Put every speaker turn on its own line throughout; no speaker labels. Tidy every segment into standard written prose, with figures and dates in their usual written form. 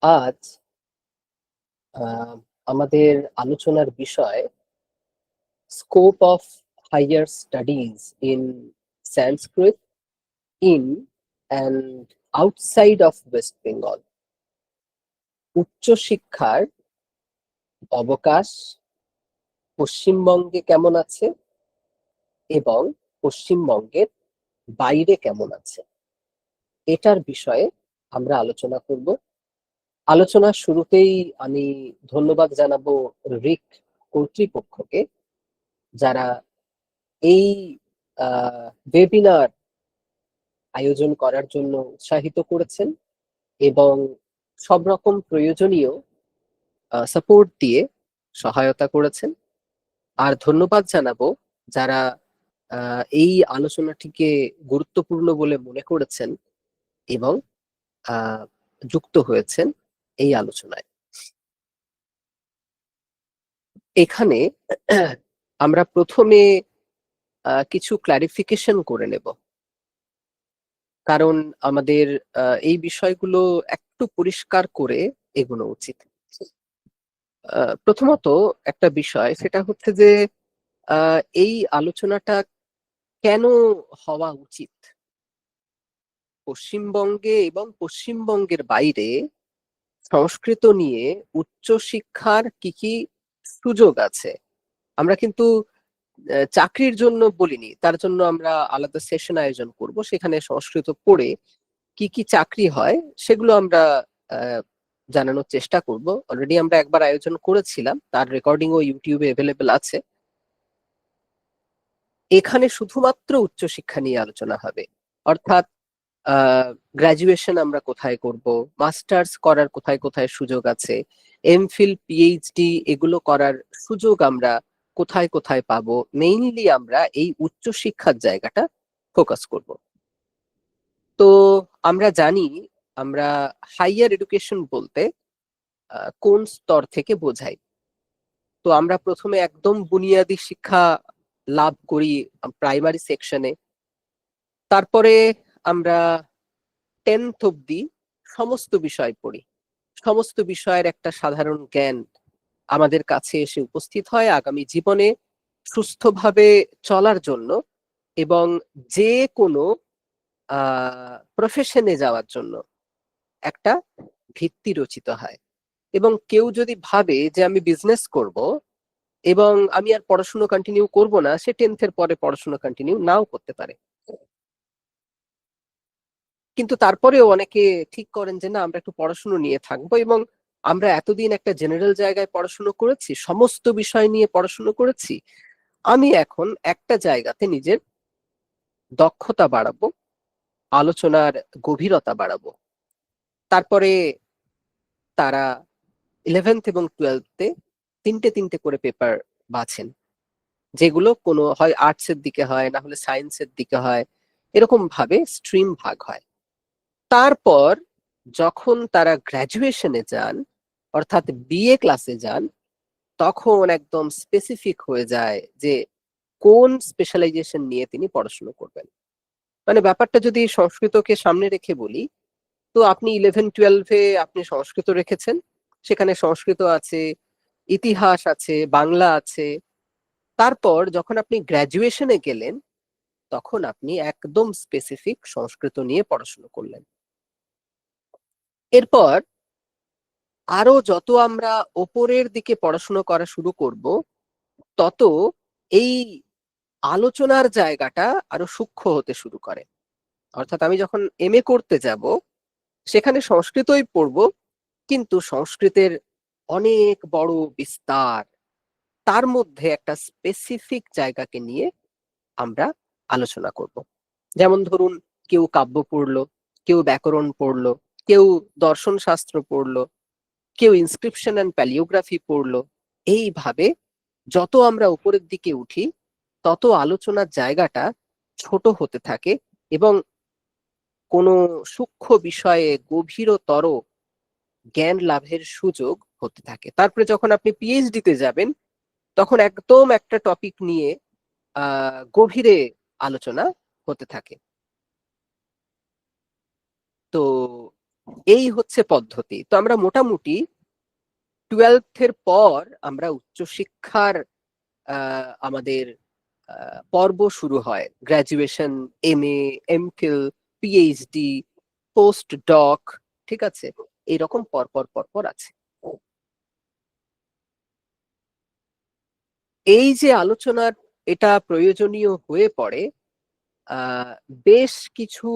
আজ আহ, আমাদের আলোচনার বিষয় scope of higher studies in Sanskrit in and outside of West Bengal. উচ্চশিক্ষার অবকাশ পশ্চিমবঙ্গে কেমন আছে এবং পশ্চিমবঙ্গের বাইরে কেমন আছে, এটার বিষয়ে আমরা আলোচনা করব। আলোচনার শুরুতেই আমি ধন্যবাদ জানাবো রিক কর্তৃপক্ষকে, যারা এই ওয়েবিনার আয়োজন করার জন্য উৎসাহিত করেছেন এবং সব রকম প্রয়োজনীয় সাপোর্ট দিয়ে সহায়তা করেছেন। আর ধন্যবাদ জানাবো যারা এই আলোচনাটিকে গুরুত্বপূর্ণ বলে মনে করেছেন এবং আহ, যুক্ত হয়েছেন এই আলোচনায়। এখানে আমরা প্রথমে কিছু ক্লারিফিকেশন করে নেব, কারণ আমাদের এই বিষয়গুলো একটু পরিষ্কার করে এগোনো উচিত। প্রথমত একটা বিষয়, সেটা হচ্ছে যে এই আলোচনাটা কেন হওয়া উচিত। পশ্চিমবঙ্গে এবং পশ্চিমবঙ্গের বাইরে সংস্কৃত নিয়ে উচ্চশিক্ষার কি কি সুযোগ আছে। আমরা কিন্তু চাকরির জন্য বলিনি, তার জন্য আমরা আলাদা সেশন আয়োজন করব, সেখানে সংস্কৃত পড়ে কি কি চাকরি হয় সেগুলো আমরা আহ, জানানোর চেষ্টা করব। অলরেডি আমরা একবার আয়োজন করেছিলাম, তার রেকর্ডিংও ইউটিউবে অ্যাভেলেবেল আছে। এখানে শুধুমাত্র উচ্চশিক্ষা নিয়ে আলোচনা হবে, অর্থাৎ গ্রাজুয়েশন আমরা কোথায় করব, মাস্টার্স করার কোথায় কোথায় সুযোগ আছে, এমফিল পিএইচডি এগুলো করার সুযোগ আমরা কোথায় কোথায় পাবো, মেইনলি আমরা এই উচ্চশিক্ষার জায়গাটা ফোকাস করব। তো আমরা জানি, আমরা হাইয়ার এডুকেশন বলতে কোন স্তর থেকে বোঝাই। তো আমরা প্রথমে একদম বুনিয়াদী শিক্ষা লাভ করি প্রাইমারি সেকশনে, তারপরে আমরা 10th অব্দি সমস্ত বিষয় পড়ি। সমস্ত বিষয়ের একটা সাধারণ জ্ঞান আমাদের কাছে এসে উপস্থিত হয় আগামী জীবনে সুস্থভাবে চলার জন্য এবং যে কোনো প্রফেশনে যাওয়ার জন্য একটা ভিত্তি রচিত হয়। এবং কেউ যদি ভাবে যে আমি বিজনেস করব এবং আমি আর পড়াশোনা কন্টিনিউ করব না, সে 10th পরে পড়াশোনা কন্টিনিউ নাও করতে পারে। কিন্তু তারপরেও অনেকে ঠিক করেন যে না, আমরা একটু পড়াশুনো নিয়ে থাকবো এবং আমরা এতদিন একটা জেনারেল জায়গায় পড়াশুনো করেছি, সমস্ত বিষয় নিয়ে পড়াশুনো করেছি, আমি এখন একটা জায়গাতে নিজের দক্ষতা বাড়াবো, আলোচনার গভীরতা বাড়াবো। তারপরে তারা 11th এবং 12th-এ তিনটে তিনটে করে পেপার বাছেন, যেগুলো কোনো হয় আর্টস এর দিকে হয়, না হলে সায়েন্সের দিকে হয়, এরকম ভাবে স্ট্রিম ভাগ হয়। তারপর যখন তারা গ্রাজুয়েশনে যান, অর্থাৎ বিএ ক্লাসে যান, তখন একদম স্পেসিফিক হয়ে যায় যে কোন স্পেশালাইজেশন নিয়ে তিনি পড়াশোনা করবেন। মানে ব্যাপারটা যদি সংস্কৃতকে সামনে রেখে বলি, তো আপনি 11 12-এ আপনি সংস্কৃত রেখেছেন, সেখানে সংস্কৃত আছে, ইতিহাস আছে, বাংলা আছে। তারপর যখন আপনি গ্রাজুয়েশনে গেলেন, তখন আপনি একদম স্পেসিফিক সংস্কৃত নিয়ে পড়াশোনা করলেন। এরপর আরো যত আমরা ওপরের দিকে পড়াশোনা করা শুরু করব, তত এই আলোচনার জায়গাটা আরো সূক্ষ্ম হতে শুরু করে। অর্থাৎ আমি যখন এমএ করতে যাব, সেখানে সংস্কৃতই পড়ব, কিন্তু সংস্কৃতের অনেক বড় বিস্তার, তার মধ্যে একটা স্পেসিফিক জায়গাকে নিয়ে আমরা আলোচনা করব। যেমন ধরুন, কেউ কাব্য পড়লো, কেউ ব্যাকরণ পড়লো, কেউ দর্শন শাস্ত্র পড়লো, কেউ ইনস্ক্রিপশন অ্যান্ড প্যালিওগ্রাফি পড়লো। এইভাবে যত আমরা উপরের দিকে উঠি, তত আলোচনার জায়গাটা ছোট হতে থাকে এবং কোনো সূক্ষ্ম বিষয়ে গভীরতর জ্ঞান লাভের সুযোগ হতে থাকে। তারপরে যখন আপনি পিএইচডি তে যাবেন, তখন একদম একটা টপিক নিয়ে গভীরে আলোচনা হতে থাকে। তো এই হচ্ছে পদ্ধতি। তো আমরা মোটামুটি 12th-এর পর আমরা উচ্চশিক্ষার আমাদের পর্ব শুরু হয়। Graduation, MA, MPhil, PhD, post doc, ঠিক আছে, এইরকম পরপর পরপর আছে। এই যে আলোচনার এটা প্রয়োজনীয় হয়ে পড়ে, বেশ কিছু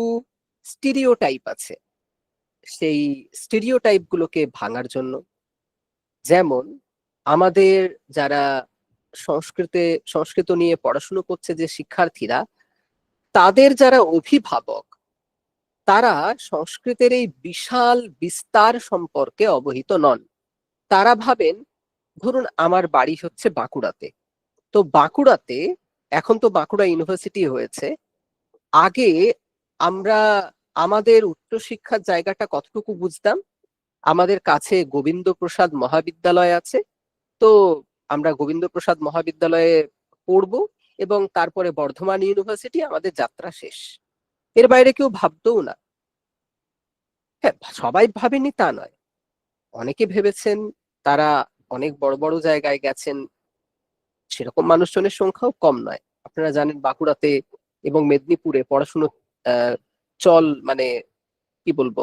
স্টিরিওটাইপ আছে, সেই স্টিরিওটাইপ গুলোকে ভাঙার জন্য। যেমন আমাদের যারা সংস্কৃত নিয়ে পড়াশুনো করছে যে শিক্ষার্থীরা, তাদের যারা অভিভাবক, তারা সংস্কৃতের এই বিশাল বিস্তার সম্পর্কে অবহিত নন। তারা ভাবেন, ধরুন আমার বাড়ি হচ্ছে বাঁকুড়াতে, তো বাঁকুড়াতে এখন তো বাঁকুড়া ইউনিভার্সিটি হয়েছে, আগে আমরা আমাদের উচ্চশিক্ষার জায়গাটা কতটুকু বুঝতাম, আমাদের কাছে গোবিন্দ প্রসাদ মহাবিদ্যালয় আছে, তো আমরা গোবিন্দ প্রসাদ মহাবিদ্যালয়ে পড়বো এবং তারপরে বর্ধমান ইউনিভার্সিটি, আমাদের যাত্রা শেষ। এর বাইরে কেউ ভাবতেও না। হ্যাঁ, সবাই ভাবেনি তা নয়, অনেকে ভেবেছেন, তারা অনেক বড় বড় জায়গায় গেছেন, সেরকম মানুষজনের সংখ্যাও কম নয়। আপনারা জানেন বাঁকুড়াতে এবং মেদিনীপুরে পড়াশুনো চল মানে কি বলবো,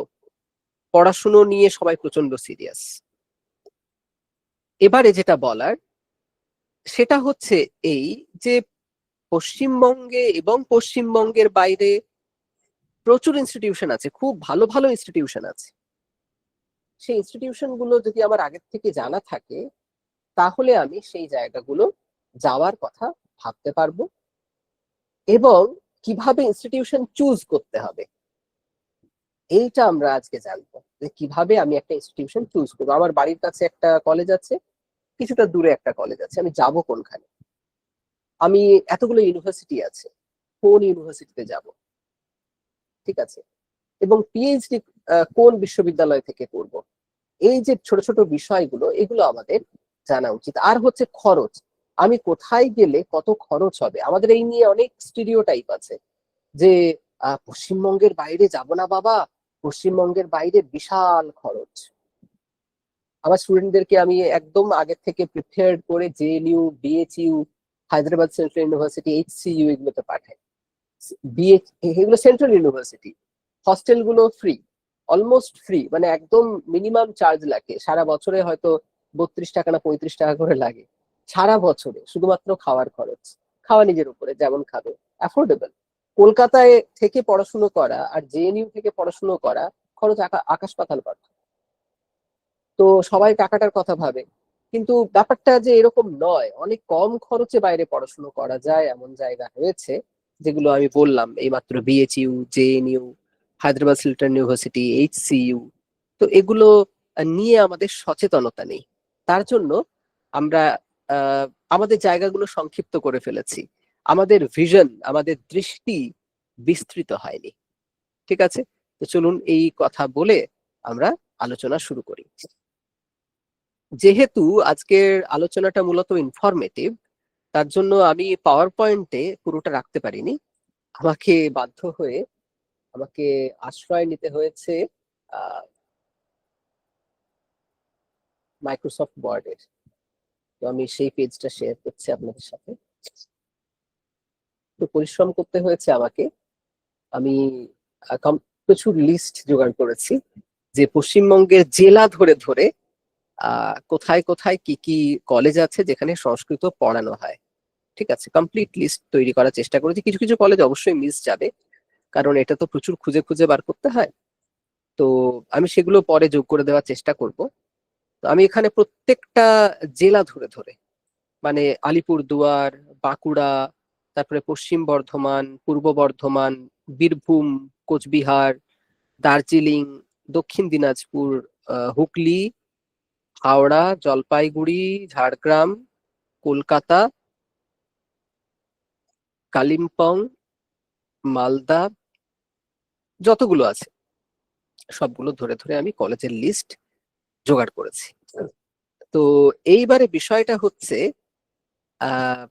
পড়াশুনো নিয়ে সবাই প্রচন্ড সিরিয়াস। এবারে যেটা বলার সেটা হচ্ছে এই যে পশ্চিমবঙ্গে এবং পশ্চিমবঙ্গের বাইরে প্রচুর ইনস্টিটিউশন আছে, খুব ভালো ভালো ইনস্টিটিউশন আছে। সেই ইনস্টিটিউশন গুলো যদি আমার আগের থেকে জানা থাকে, তাহলে আমি সেই জায়গাগুলো যাওয়ার কথা ভাবতে পারবো, এবং কিভাবে ইনস্টিটিউশন চুজ করতে হবে এইটা আমরা আজকে জানবো, যে কিভাবে আমি একটা ইনস্টিটিউশন চুজ করবো। আমার বাড়ির কাছে একটা কলেজ আছে, কিছুটা দূরে একটা কলেজ আছে, আমি যাব কোনখানে, আমি এতগুলো ইউনিভার্সিটি আছে, কোন ইউনিভার্সিটিতে যাব, ঠিক আছে, এবং পিএইচডি কোন বিশ্ববিদ্যালয় থেকে করব, এই যে ছোট ছোট বিষয়গুলো, এগুলো আমাদের জানা উচিত। আর হচ্ছে খরচ, আমি কোথায় গেলে কত খরচ হবে। আমাদের এই নিয়ে অনেক স্টিরিওটাইপ আছে, যে পশ্চিমবঙ্গের বাইরে যাব না বাবা, পশ্চিমবঙ্গের বাইরে বিশাল খরচ। আমার স্টুডেন্টদেরকে আমি একদম আগে থেকে প্রিপেয়ার করে JNU, BHU, Hyderabad central university, HCU এগুলোতে পাঠাই। বিএ এগুলো সেন্ট্রাল ইউনিভার্সিটি, হস্টেল গুলো ফ্রি, অলমোস্ট ফ্রি, মানে একদম মিনিমাম চার্জ লাগে, সারা বছরে হয়তো 32 টাকা না 35 টাকা করে লাগে, সারা বছরে শুধুমাত্র খাওয়ার খরচ। খাওয়া নিজের উপরে, যেমন খাবে, অ্যাফোর্ডেবল। কলকাতায় থেকে পড়াশুনো করা আর জেএনইউ থেকে পড়াশুনো করা, খরচ আকাশ পাতাল পার্থক্য। তো সবাই টাকাটার কথা ভাবে, কিন্তু ব্যাপারটা যে এরকম নয়, অনেক কম খরচে বাইরে পড়াশুনো করা যায় এমন জায়গা হয়েছে, যেগুলো আমি বললাম এইমাত্র, BHU, জেএনইউ, হায়দ্রাবাদ সিলটন ইউনিভার্সিটি, HCU। তো এগুলো নিয়ে আমাদের সচেতনতা নেই, তার জন্য আমরা আমাদের জায়গাগুলো সংক্ষিপ্ত করে ফেলেছি, আমাদের ভিশন, আমাদের দৃষ্টি বিস্তৃত হয়নি। ঠিক আছে, তো চলুন এই কথা বলে আমরা আলোচনা শুরু করি। যেহেতু আজকের আলোচনাটা মূলত ইনফরমেটিভ, তার জন্য আমি পাওয়ার পয়েন্টে পুরোটা রাখতে পারিনি, আমাকে বাধ্য হয়ে আমাকে আশ্রয় নিতে হয়েছে মাইক্রোসফট ওয়ার্ডের। তো আমি সেই পেজটা শেয়ার করছি আপনাদের সাথে। তো পরিশ্রম করতে হয়েছে আমাকে, আমি প্রচুর লিস্ট জোগাড় করেছি, যে পশ্চিমবঙ্গের জেলা ধরে ধরে কোথায় কোথায় কি কি কলেজ আছে যেখানে সংস্কৃত পড়ানো হয়। ঠিক আছে, কমপ্লিট লিস্ট তৈরি করার চেষ্টা করেছি। কিছু কিছু কলেজ অবশ্যই মিস যাবে, কারণ এটা তো প্রচুর খুঁজে খুঁজে বার করতে হয়, তো আমি সেগুলো পরে যোগ করে দেওয়ার চেষ্টা করব। তো আমি এখানে প্রত্যেকটা জেলা ধরে ধরে, মানে আলিপুরদুয়ার, বাঁকুড়া, তারপরে পশ্চিম বর্ধমান, পূর্ব বর্ধমান, বীরভূম, কোচবিহার, দার্জিলিং, দক্ষিণ দিনাজপুর, হুগলি, হাওড়া, জলপাইগুড়ি, ঝাড়গ্রাম, কলকাতা, কালিম্পং, মালদা, যতগুলো আছে সবগুলো ধরে ধরে আমি কলেজের লিস্ট জোগাড় করেছি। তো এইবারে বিষয়টা হচ্ছে, আহ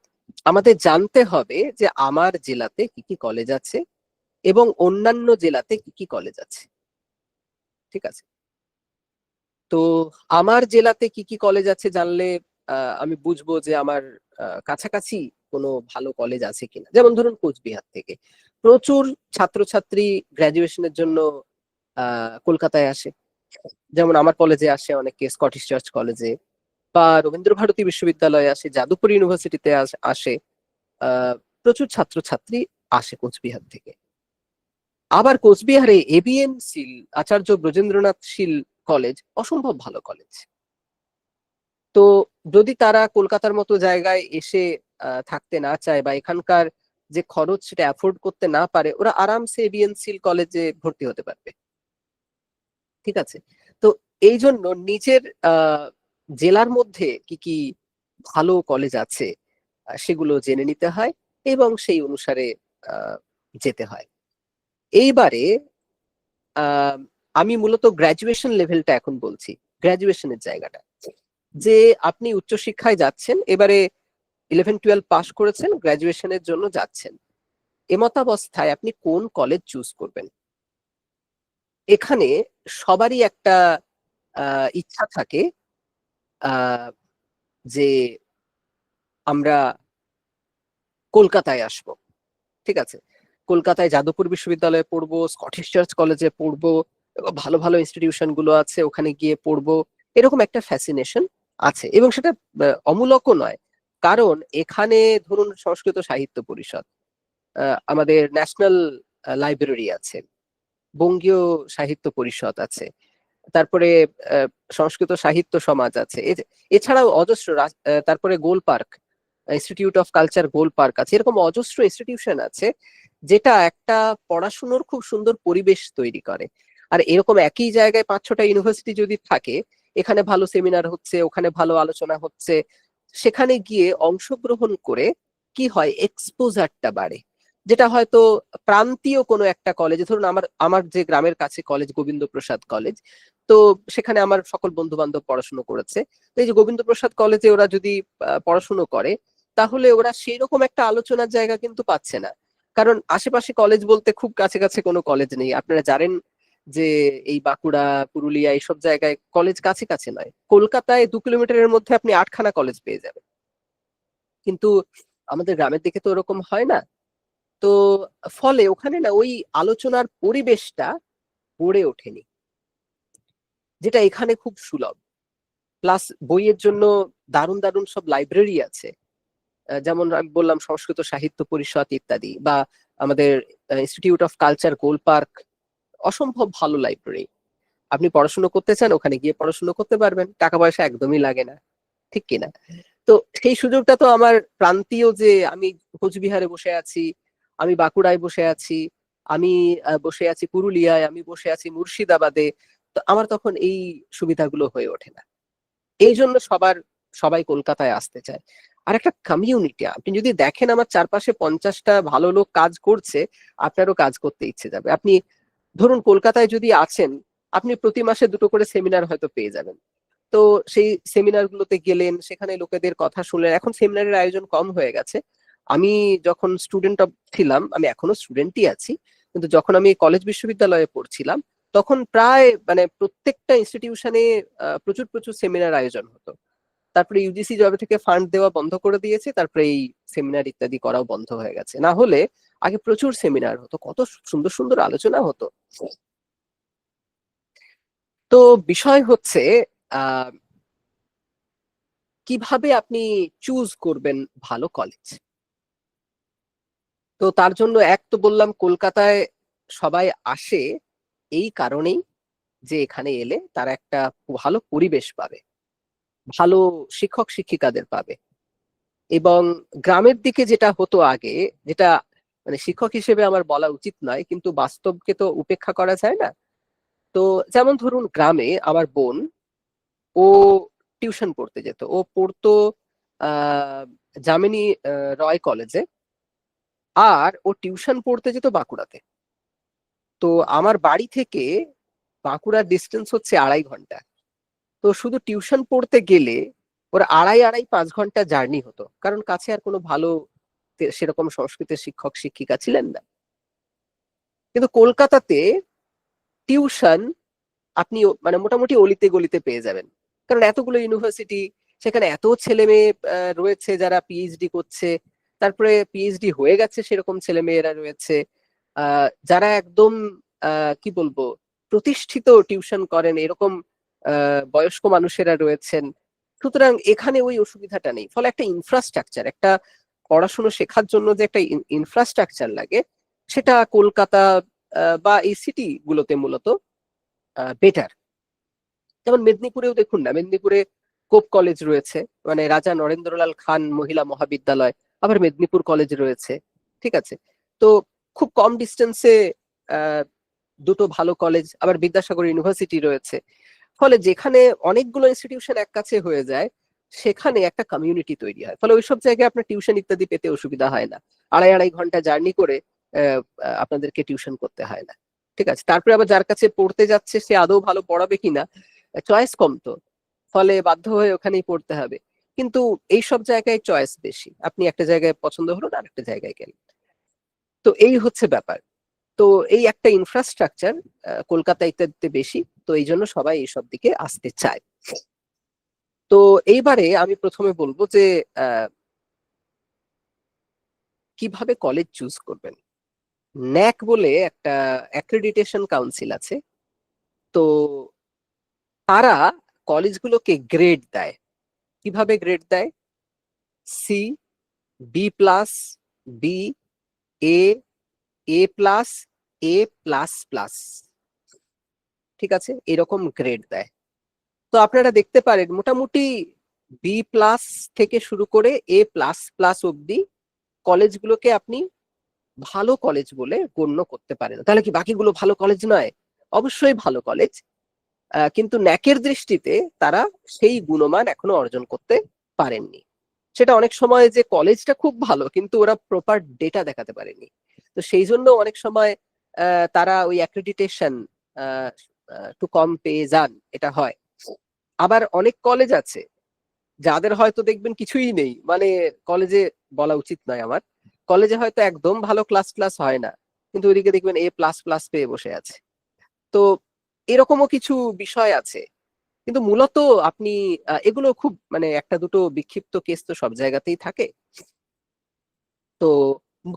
আমাদের জানতে হবে যে আমার জেলাতে কি কি কলেজ আছে এবং অন্যান্য জেলাতে কি কি কলেজ আছে। ঠিক আছে? তো আমার জেলাতে কি কি কলেজ আছে জানলে আমি বুঝবো যে আমার কাছাকাছি কোনো ভালো কলেজ আছে কিনা। যেমন ধরুন কোচবিহার থেকে প্রচুর ছাত্রছাত্রী গ্রাজুয়েশনের জন্য কলকাতায় আসে। যেমন আমার কলেজে আসে অনেকে, স্কটিশ চার্চ কলেজে বা রবীন্দ্র ভারতী বিশ্ববিদ্যালয়ে আসে, যাদবপুর ইউনিভার্সিটিতে আসে। প্রচুর ছাত্রছাত্রী আসে কোচবিহার থেকে। আবার কোচবিহারে এবিএন শীল, আচার্য ব্রজেন্দ্রনাথ শীল কলেজ অসম্ভব ভালো কলেজ। তো যদি তারা কলকাতার মতো জায়গায় এসে থাকতে না চায় বা এখানকার যে খরচ সেটা অ্যাফোর্ড করতে না পারে, ওরা আরামসে এবিএন শীল কলেজে ভর্তি হতে পারবে। ঠিক আছে? তো এই জন্য নিজের জেলার মধ্যে কি কি ভালো কলেজ আছে সেগুলো জেনে নিতে হয় এবং সেই অনুসারে আহ, যেতে হয়। এইবারে আহ, আমি মূলত গ্রাজুয়েশন লেভেলটা এখন বলছি, গ্রাজুয়েশনের জায়গাটা, যে আপনি উচ্চশিক্ষায় যাচ্ছেন, এবারে 11-12 পাশ করেছেন, গ্রাজুয়েশনের জন্য যাচ্ছেন, এমতাবস্থায় আপনি কোন কলেজ চুজ করবেন। এখানে সবারই একটা ইচ্ছা থাকে আহ, যে আমরা কলকাতায় আসব। ঠিক আছে? কলকাতায় যাদবপুর বিশ্ববিদ্যালয়ে পড়বো, স্কটিশ চার্চ কলেজে পড়বো, ভালো ভালো ইনস্টিটিউশন গুলো আছে ওখানে গিয়ে পড়বো, এরকম একটা ফ্যাসিনেশন আছে এবং সেটা অমূলকও নয়। কারণ এখানে ধরুন সংস্কৃত সাহিত্য পরিষদ, আমাদের ন্যাশনাল লাইব্রেরি আছে, বঙ্গীয় সাহিত্য পরিষদ আছে, তারপরে আহ, সংস্কৃত সাহিত্য সমাজ আছে, এছাড়াও অজস্র তারপরে Gol Park, Institute of Culture Gol Park আছে, এরকম অজস্র ইনস্টিটিউশন আছে যেটা একটা পড়াশুনোর খুব সুন্দর পরিবেশ তৈরি করে। আর এরকম একই জায়গায় 5-6টা ইউনিভার্সিটি যদি থাকে, এখানে ভালো সেমিনার হচ্ছে, ওখানে ভালো আলোচনা হচ্ছে, সেখানে গিয়ে অংশগ্রহণ করে কি হয়, এক্সপোজারটা বাড়ে। যেটা হয়তো প্রান্তীয় কোনো একটা কলেজে, ধরুন আমার আমার যে গ্রামের কাছে কলেজ গোবিন্দ প্রসাদ কলেজ, তো সেখানে আমার সকল বন্ধু বান্ধব পড়াশুনো করেছে। তো এই যে গোবিন্দ প্রসাদ কলেজে ওরা যদি পড়াশুনো করে, তাহলে ওরা সেই রকম একটা আলোচনার জায়গা কিন্তু পাচ্ছে না। কারণ আশেপাশে কলেজ বলতে খুব কাছে কাছে কোনো কলেজ নেই। আপনারা জানেন যে এই বাঁকুড়া, পুরুলিয়া এইসব জায়গায় কলেজ কাছে কাছে নয়। কলকাতায় 2 কিলোমিটারের মধ্যে আপনি 8খানা কলেজ পেয়ে যাবেন, কিন্তু আমাদের গ্রামের দিকে তো ওরকম হয় না। তো ফলে ওখানে না ওই আলোচনার পরিবেশটা গড়ে ওঠেনি, যেটা এখানে খুব সুলভ। প্লাস বইয়ের জন্য দারুণ দারুণ সব লাইব্রেরি আছে, যেমন আমি বললাম সংস্কৃত সাহিত্য পরিষদ ইত্যাদি, বা আমাদের institute of Culture Gol park, অসম্ভব ভালো লাইব্রেরি। আপনি পড়াশুনো করতে চান, ওখানে গিয়ে পড়াশুনো করতে পারবেন, টাকা পয়সা একদমই লাগে না। ঠিক কিনা? তো সেই সুযোগটা তো আমার প্রান্তীয়, যে আমি কোচবিহারে বসে আছি, আমি বাঁকুড়ায় বসে আছি, আমি বসে আছি পুরুলিয়ায়, আমি বসে আছি মুর্শিদাবাদে, তো আমার তখন এই সুবিধাগুলো হয়ে ওঠে না। এই জন্য সবাই কলকাতায় আসতে চায়। আর একটা কমিউনিটি, আপনি যদি দেখেন আমার চারপাশে 50টা ভালো লোক কাজ করছে, আপনারও কাজ করতে ইচ্ছে যাবে। আপনি ধরুন কলকাতায় যদি আছেন, আপনি প্রতি মাসে 2টো করে সেমিনার হয়তো পেয়ে যাবেন। তো সেই সেমিনার গুলোতে গেলেন, সেখানে লোকেদের কথা শুনলেন। এখন সেমিনারের আয়োজন কম হয়ে গেছে। আমি যখন স্টুডেন্ট ছিলাম, আমি এখনো স্টুডেন্টই আছি, কিন্তু যখন আমি কলেজ বিশ্ববিদ্যালয়ে পড়ছিলাম, তখন প্রায় মানে প্রত্যেকটা ইনস্টিটিউশনে প্রচুর প্রচুর সেমিনার আয়োজন হতো। তারপরে ইউজিসি জবে থেকে ফান্ড দেওয়া বন্ধ করে দিয়েছে, তারপরে এই সেমিনার ইত্যাদি করাও বন্ধ হয়ে গেছে। না হলে আগে প্রচুর সেমিনার হতো, কত সুন্দর সুন্দর আলোচনা হতো। তো বিষয় হচ্ছে আহ কিভাবে আপনি চুজ করবেন ভালো কলেজ। তো তার জন্য এক তো বললাম কলকাতায় সবাই আসে এই কারণেই, যে এখানে এলে তারা একটা ভালো পরিবেশ পাবে, ভালো শিক্ষক শিক্ষিকাদের পাবে। এবং গ্রামের দিকে যেটা হতো আগে, যেটা মানে শিক্ষক হিসেবে আমার বলা উচিত নয়, কিন্তু বাস্তবকে তো উপেক্ষা করা যায় না। তো যেমন ধরুন গ্রামে আমার বোন, ও টিউশন পড়তে যেত, ও পড়তো আহ যামিনী রয় কলেজে, আর ও টিউশন পড়তে যেত বাঁকুড়াতে। তো আমার বাড়ি থেকে বাঁকুড়ার ডিস্টেন্স হচ্ছে 2.5 ঘন্টা। তো শুধু টিউশন পড়তে গেলে ওর 2.5-5 ঘন্টা জার্নি হতো, কারণ কাছে আর কোনো ভালো সেরকম সংস্কৃতের শিক্ষক শিক্ষিকা ছিলেন না। কিন্তু কলকাতাতে টিউশন আপনি মানে মোটামুটি অলিতে গলিতে পেয়ে যাবেন, কারণ এতগুলো ইউনিভার্সিটি, সেখানে এত ছেলে মেয়ে রয়েছে যারা পিএইচডি করছে, তারপরে পিএইচডি হয়ে গেছে সেরকম ছেলে মেয়েরা রয়েছে, যারা একদম কি বলবো প্রতিষ্ঠিত টিউশন করেন এরকম বয়স্ক মানুষেরা রয়েছেন। সুতরাং এখানে ওই অসুবিধাটা নেই। ফলে একটা ইনফ্রাস্ট্রাকচার, একটা পড়াশুনো শেখার জন্য যে একটা ইনফ্রাস্ট্রাকচার লাগে, সেটা কলকাতা বা এই সিটি গুলোতে মূলত বেটার। যেমন মেদিনীপুরেও দেখুন না, মেদিনীপুরে কোপ কলেজ রয়েছে, মানে রাজা নরেন্দ্রলাল খান মহিলা মহাবিদ্যালয়, আবার মেদিনীপুর কলেজ রয়েছে, ঠিক আছে। তো খুব কম ডিস্টেন্সে দুটো ভালো কলেজ, আবার বিদ্যাসাগর ইউনিভার্সিটি রয়েছে। ফলে যেখানে অনেকগুলো ইনস্টিটিউশন এক কাছে হয়ে যায়, সেখানে একটা কমিউনিটি তৈরি হয়। ফলে ওইসব জায়গায় আপনার টিউশন ইত্যাদি পেতে অসুবিধা হয় না, আড়াই আড়াই ঘন্টা জার্নি করে আপনাদেরকে টিউশন করতে হয় না, ঠিক আছে। তারপরে আবার যার কাছে পড়তে যাচ্ছে সে আদৌ ভালো পড়াবে কিনা, চয়েস কম তো, ফলে বাধ্য হয়ে ওখানেই পড়তে হবে। কিন্তু এইসব জায়গায় চয়েস বেশি, আপনি একটা জায়গায় পছন্দ হলো না আরেকটা জায়গায় গেলেন। তো এই হচ্ছে ব্যাপার। তো এই একটা ইনফ্রাস্ট্রাকচার কলকাতা ইত্যাদিতে বেশি, তো এই জন্য সবাই এইসব দিকে আসতে চায়। তো এইবারে আমি প্রথমে বলবো যে কিভাবে কলেজ চুজ করবেন। ন্যাক বলে একটা অ্যাক্রেডিটেশন কাউন্সিল আছে, তো তারা কলেজগুলোকে গ্রেড দেয়। কিভাবে গ্রেড দেয়? সি, বি প্লাস, বি, এ, এ প্লাস, এ প্লাস প্লাস, ঠিক আছে, এরকম গ্রেড দেয়। তো আপনারা দেখতে পারেন মোটামুটি বি প্লাস থেকে শুরু করে এ প্লাস প্লাস অব্দি কলেজগুলোকে আপনি ভালো কলেজ বলে গণ্য করতে পারেন। তাহলে কি বাকিগুলো ভালো কলেজ নয়? অবশ্যই ভালো কলেজ, কিন্তু ন্যাকের দৃষ্টিতে তারা সেই গুণমান এখনো অর্জন করতে পারেননি। সেটা অনেক সময় যে কলেজটা খুব ভালো কিন্তু ওরা প্রপার ডেটা দেখাতে পারেনি, তো সেই জন্য অনেক সময় তারা ওই অ্যাক্রেডিটেশন একটু কম পেয়ে যান, এটা হয়। আবার অনেক কলেজ আছে যাদের হয়তো দেখবেন কিছুই নেই, মানে কলেজে বলা উচিত নয় আমার, কলেজে হয়তো একদম ভালো ক্লাস ক্লাস হয় না, কিন্তু ওইদিকে দেখবেন এ প্লাস প্লাস পেয়ে বসে আছে। তো এরকমও কিছু বিষয় আছে। কিন্তু মূলত আপনি এগুলো খুব মানে একটা দুটো বিক্ষিপ্ত কেস তো সব জায়গাতেই থাকে। তো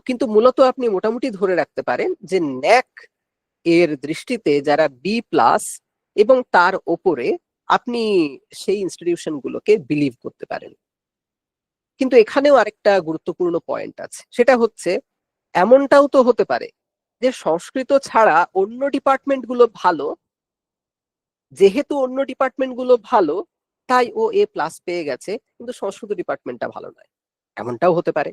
কিন্তু মূলত আপনি মোটামুটি ধরে রাখতে পারেন যে ন্যাক এর দৃষ্টিতে যারা বি প্লাস এবং তার ওপরে, আপনি সেই ইনস্টিটিউশন গুলোকে বিলিভ করতে পারেন। কিন্তু এখানেও আরেকটা গুরুত্বপূর্ণ পয়েন্ট আছে, সেটা হচ্ছে এমনটাও তো হতে পারে যে সংস্কৃত ছাড়া অন্য ডিপার্টমেন্ট গুলো ভালো, যেহেতু অন্য ডিপার্টমেন্ট গুলো ভালো তাই ও এ প্লাস পেয়ে গেছে, কিন্তু সংস্কৃত ডিপার্টমেন্টটা ভালো নয়, এমনটাও হতে পারে।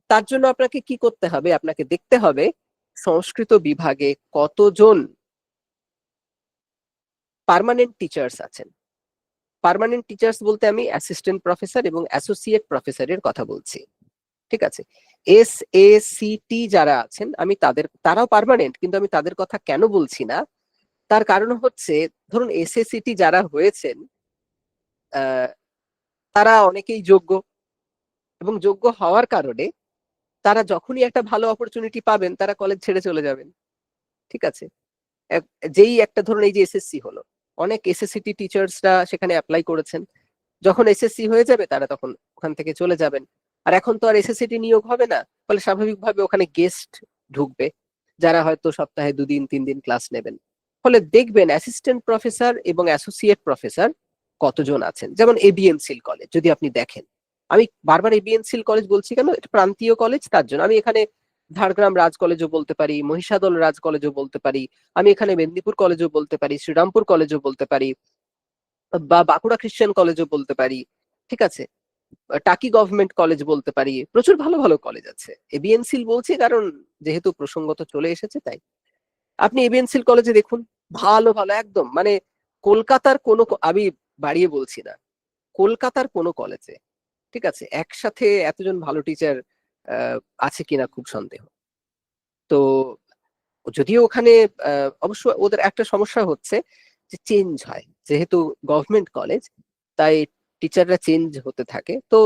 তার জন্য আপনাকে কি করতে হবে? আপনাকে দেখতে হবে সংস্কৃত বিভাগে কতজন পার্মানেন্ট টিচার্স আছেন। পার্মানেন্ট টিচার্স বলতে আমি অ্যাসিস্ট্যান্ট প্রফেসর এবং অ্যাসোসিয়েট প্রফেসরের কথা বলছি, ঠিক আছে। এস এ সি টি যারা আছেন আমি তারাও পার্মানেন্ট, কিন্তু আমি তাদের কথা কেন বলছি না, তার কারণ হচ্ছে ধরুন এসএসসিটি যারা হয়েছেন তারা অনেকেই যোগ্য, এবং যোগ্য হওয়ার কারণে তারা যখনই একটা ভালো অপরচুনিটি পাবেন তারা কলেজ ছেড়ে চলে যাবেন, ঠিক আছে। যেই একটা ধরুন এই যে এসএসসি হলো, অনেক এসএসসিটি টিচার্সরা সেখানে অ্যাপ্লাই করেছেন, যখন এসএসসি হয়ে যাবে তারা তখন ওখান থেকে চলে যাবেন। আর এখন তো আর এসএসসিটি নিয়োগ হবে না, ফলে স্বাভাবিকভাবে ওখানে গেস্ট ঢুকবে যারা হয়তো সপ্তাহে 2 দিন 3 দিন ক্লাস নেবেন। ফলে দেখবেন অ্যাসিস্ট্যান্ট প্রফেসর এবং অ্যাসোসিয়েট প্রফেসর কতজন আছেন। যেমন এবিএন সিল কলেজ যদি আপনি দেখেন, আমি বারবার এবিএন সিল কলেজ বলছি কেন, এটা প্রান্তীয় কলেজ, তার জন্য আমি এখানে ঝাড়গ্রাম রাজ কলেজও বলতে পারি, মহিষাদল রাজ কলেজও বলতে পারি, আমি এখানে মেদিনীপুর কলেজও বলতে পারি, শ্রীরামপুর কলেজও বলতে পারি, বা বাঁকুড়া খ্রিস্টান কলেজও বলতে পারি, ঠিক আছে, টাকি গভর্নমেন্ট কলেজ বলতে পারি, প্রচুর ভালো ভালো কলেজ আছে। এবিএনসিল বলছি কারণ যেহেতু প্রসঙ্গত চলে এসেছে তাই। আপনি এবিএনসিল কলেজে দেখুন, ভালো ভালো একদম, মানে কলকাতার কোনো আমি বাড়িয়ে বলছি না, কলকাতার কোনো কলেজে, ঠিক আছে, একসাথে এতজন ভালো টিচার আছে কিনা খুব সন্দেহ। তো যদিও ওখানে অবশ্য ওদের একটা সমস্যা হচ্ছে যে চেঞ্জ হয়, যেহেতু গভর্নমেন্ট কলেজ তাই টিচাররা চেঞ্জ হতে থাকে। তো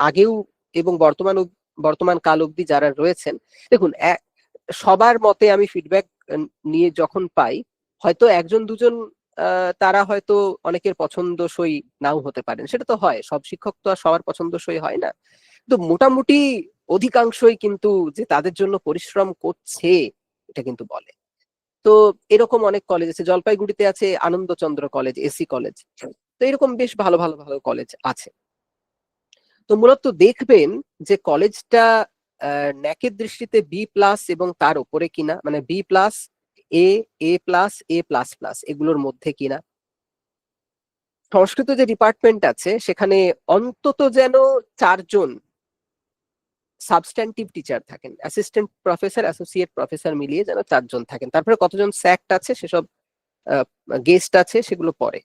আগেও এবং বর্তমান কাল অবধি যারা রয়েছেন, দেখুন সবার মতে আমি ফিডব্যাক নিয়ে যখন পাই, হয়তো একজন দুজন তারা হয়তো অনেকের পছন্দসই নাও হতে পারেন, সেটা তো হয়, সব শিক্ষক তো আর সবার পছন্দসই হয় না, তো মোটামুটি অধিকাংশই কিন্তু যে তাদের জন্য পরিশ্রম করছে এটা কিন্তু বলে। তো এরকম অনেক কলেজ আছে, জলপাইগুড়িতে আছে আনন্দচন্দ্র কলেজ, এসি কলেজ, তো এরকম বেশ ভালো ভালো ভালো কলেজ আছে। তো মূলত দেখবেন যে কলেজটা ন্যাকের দৃষ্টিতে বি প্লাস এবং তার উপরে কিনা, মানে বি প্লাস, এ, এ প্লাস, এ প্লাস প্লাস এগুলোর মধ্যে কিনা। সংস্কৃত যে ডিপার্টমেন্ট আছে সেখানে অন্তত যেন 4 জন সাবস্ট্যান্টিভ টিচার থাকেন, অ্যাসিস্ট্যান্ট প্রফেসর, অ্যাসোসিয়েট প্রফেসর মিলিয়ে যেন 4 জন থাকেন। তারপরে কতজন স্যাক্ট আছে সেসব, গেস্ট আছে সেগুলো পরে।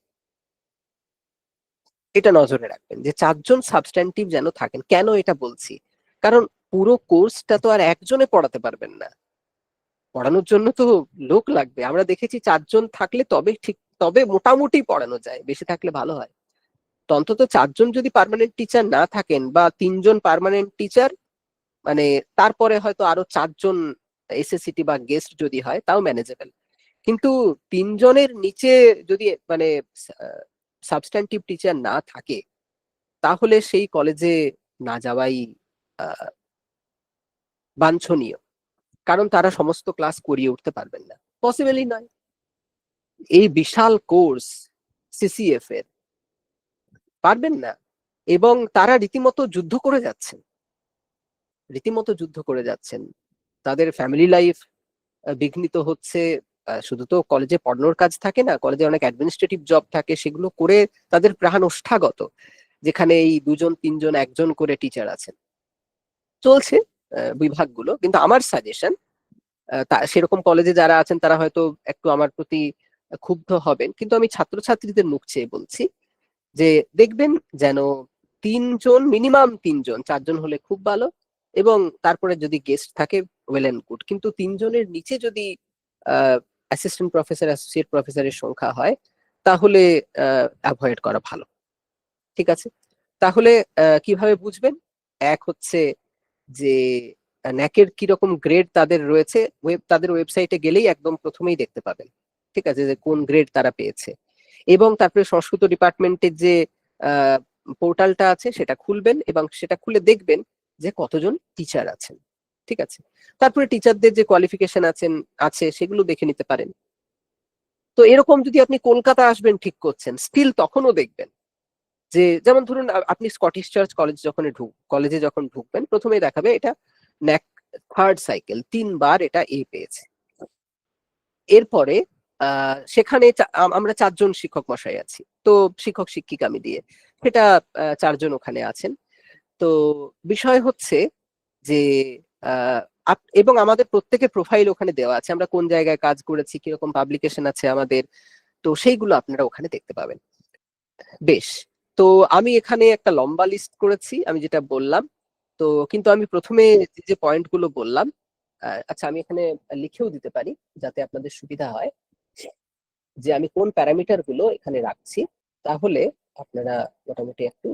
এটা নজরে রাখবেন যে 4 জন সাবস্ট্যান্টিভ যেন থাকেন। কেন এটা বলছি? কারণ পুরো কোর্সটা তো আর একজনে পড়াতে পারবেন না, পড়ানোর জন্য তো লোক লাগবে। আমরা দেখেছি 4 জন থাকলে তবে ঠিক, তবে মোটামুটি পড়ানো যায়, বেশি থাকলে ভালো হয়। তো অন্তত 4 জন যদি পার্মানেন্ট টিচার না থাকেন, বা 3 জন পার্মানেন্ট টিচার, মানে তারপরে হয়তো আরো 4 জন এসএসসিটি বা গেস্ট যদি হয় তাও ম্যানেজেবল। কিন্তু 3 জনের নিচে যদি মানে সাবস্ট্যান্টিভ টিচার না থাকে, তাহলে সেই কলেজে না যাওয়াই বাঞ্ছনীয়। কারণ তারা সমস্ত ক্লাস করিয়ে উঠতে পারবেন না, পসিবলই নয়। এই বিশাল কোর্স সিসিএফ এর পারবেন না, এবং তারা রীতিমতো যুদ্ধ করে যাচ্ছেন, রীতিমতো যুদ্ধ করে যাচ্ছেন। তাদের ফ্যামিলি লাইফ বিঘ্নিত হচ্ছে। শুধু তো কলেজে পড়ানোর কাজ থাকে না, কলেজে অনেক অ্যাডমিনিস্ট্রেটিভ জব থাকে, সেগুলো করে তাদের প্রাণ ওষ্ঠাগত, যেখানে এই 2 জন 3 জন 1 জন করে টিচার আছেন। চলছে বিভাগগুলো, কিন্তু আমার সাজেশন, সেরকম কলেজে যারা আছেন তারা হয়তো একটু আমার প্রতি ক্ষুব্ধ হবেন, কিন্তু আমি ছাত্রছাত্রীদের মুখ চেয়ে বলছি যে দেখবেন যেন 3 জন, মিনিমাম 3 জন, 4 জন হলে খুব ভালো, এবং তারপরে যদি গেস্ট থাকে ওয়েল এন্ড গুড, কিন্তু 3 জনের নিচে যদি অ্যাসিস্ট্যান্ট প্রফেসর, অ্যাসোসিয়েট প্রফেসরের সংখ্যা হয় তাহলে অ্যাভয়েড করা ভালো। ঠিক আছে, তাহলে কিভাবে বুঝবেন? এক হচ্ছে যে ন্যাকের কিরকম গ্রেড তাদের রয়েছে, তাদের ওয়েবসাইটে গেলেই একদম প্রথমেই দেখতে পাবেন, ঠিক আছে, যে কোন গ্রেড তারা পেয়েছে। এবং তারপরে সংস্কৃত ডিপার্টমেন্টের যে পোর্টালটা আছে সেটা খুলবেন, এবং সেটা খুলে দেখবেন যে কতজন টিচার আছেন। ঠিক আছে, তারপরে টিচারদের যে কোয়ালিফিকেশন আছে সেগুলো দেখে নিতে পারেন। তো এরকম যদি আপনি কলকাতা আসবেন ঠিক করছেন, স্টিল তখনও দেখবেন যে, যেমন ধরুন আপনি স্কটিশ চার্চ কলেজে যখন ঢুকবেন, প্রথমেই দেখাবে এটা ন্যাক থার্ড সাইকেল, 3 বার এটা এ পেয়েছে। এরপরে সেখানে আমরা 4 জন শিক্ষক মশাই আছি, তো শিক্ষক শিক্ষিকা মিলিয়ে সেটা 4 জন ওখানে আছেন। তো বিষয় হচ্ছে যে এবং আমাদের প্রত্যেকের প্রোফাইল ওখানে দেওয়া আছে, আমরা কোন জায়গায় কাজ করেছি, কিরকম পাবলিকেশন আছে আমাদের, তো সেইগুলো আপনারা ওখানে দেখতে পাবেন। বেশ, তো আমি এখানে একটা লম্বা লিস্ট করেছি আমি যেটা বললাম। তো কিন্তু আমি প্রথমে যে পয়েন্ট গুলো বললাম, আচ্ছা আমি এখানে লিখেও দিতে পারি যাতে আপনাদের সুবিধা হয় যে আমি কোন প্যারামিটার গুলো এখানে রাখছি, তাহলে আপনারা মোটামুটি একটু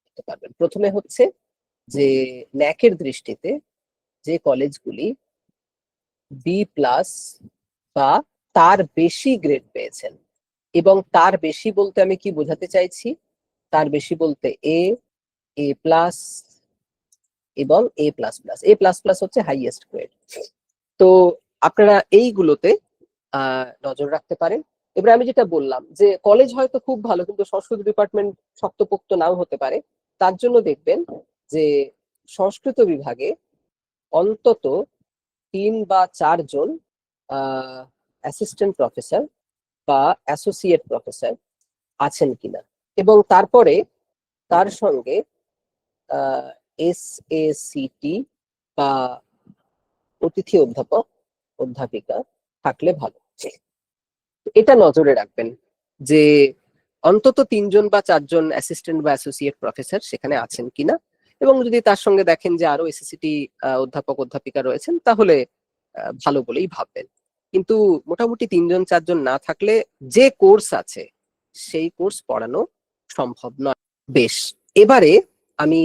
দেখতে পারবেন। প্রথমে হচ্ছে যে ন্যাকের দৃষ্টিতে যে কলেজগুলি বি প্লাস বা তার বেশি গ্রেড পেয়েছেন, এবং তার বেশি বলতে আমি কি বোঝাতে চাইছি, তার বেশি বলতে এ, এ প্লাস এবং এ প্লাস প্লাস। এ প্লাস প্লাস হচ্ছে হাইয়েস্ট গ্রেড। তো আপনারা এইগুলোতে নজর রাখতে পারেন। এবার আমি যেটা বললাম যে কলেজ হয়তো খুব ভালো, কিন্তু সংস্কৃত ডিপার্টমেন্ট শক্তপোক্ত নাও হতে পারে। তার জন্য দেখবেন যে সংস্কৃত বিভাগে অন্তত 3 বা 4 জন অ্যাসিস্ট্যান্ট প্রফেসর বা অ্যাসোসিয়েট প্রফেসর আছেন কিনা, এবং তারপরে তার সঙ্গে এসএসিটি বা অতিথি অধ্যাপক অধ্যাপিকা থাকলে ভালো। এটা নজরে রাখবেন যে অন্তত 3 জন বা 4 জন অ্যাসিস্ট্যান্ট বা অ্যাসোসিয়েট প্রফেসর সেখানে আছেন কিনা, এবং যদি তার সঙ্গে দেখেন যে আরো এসএসসিটি অধ্যাপক অধ্যাপিকা রয়েছেন তাহলে ভালো বলেই ভাববেন। কিন্তু মোটামুটি 3 জন 4 জন না থাকলে যে কোর্স আছে সেই কোর্স পড়ানো সম্ভব নয়। বেশ, এবারে আমি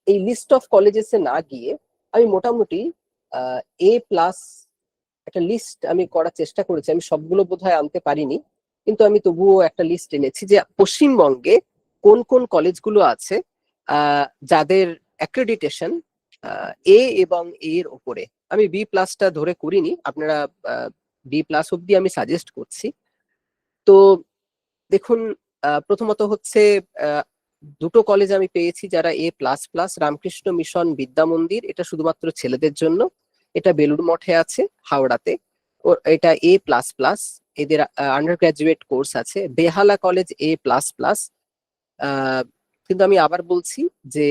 এই লিস্ট অফ কলেজেসে না গিয়ে আমি মোটামুটি এ প্লাস একটা লিস্ট আমি করার চেষ্টা করেছি, আমি সবগুলো বোধহয় আনতে পারিনি, কিন্তু আমি তবুও একটা লিস্ট এনেছি যে পশ্চিমবঙ্গে কোন কোন কলেজগুলো আছে যাদের অ্যাক্রেডিটেশন এ এবং এ এর ওপরে। আমি বি প্লাসটা ধরে করিনি, আপনারা বি প্লাস অব্দি আমি সাজেস্ট করছি। তো দেখুন, প্রথমত হচ্ছে দুটো কলেজ আমি পেয়েছি যারা এ প্লাস প্লাস। রামকৃষ্ণ মিশন বিদ্যা মন্দির, এটা শুধুমাত্র ছেলেদের জন্য, এটা বেলুড় মঠে আছে হাওড়াতে, এটা এ প্লাস প্লাস, এদের আন্ডার গ্রাজুয়েট কোর্স আছে। বেহালা কলেজ এ প্লাস প্লাস। কিন্তু আমি আবার বলছি যে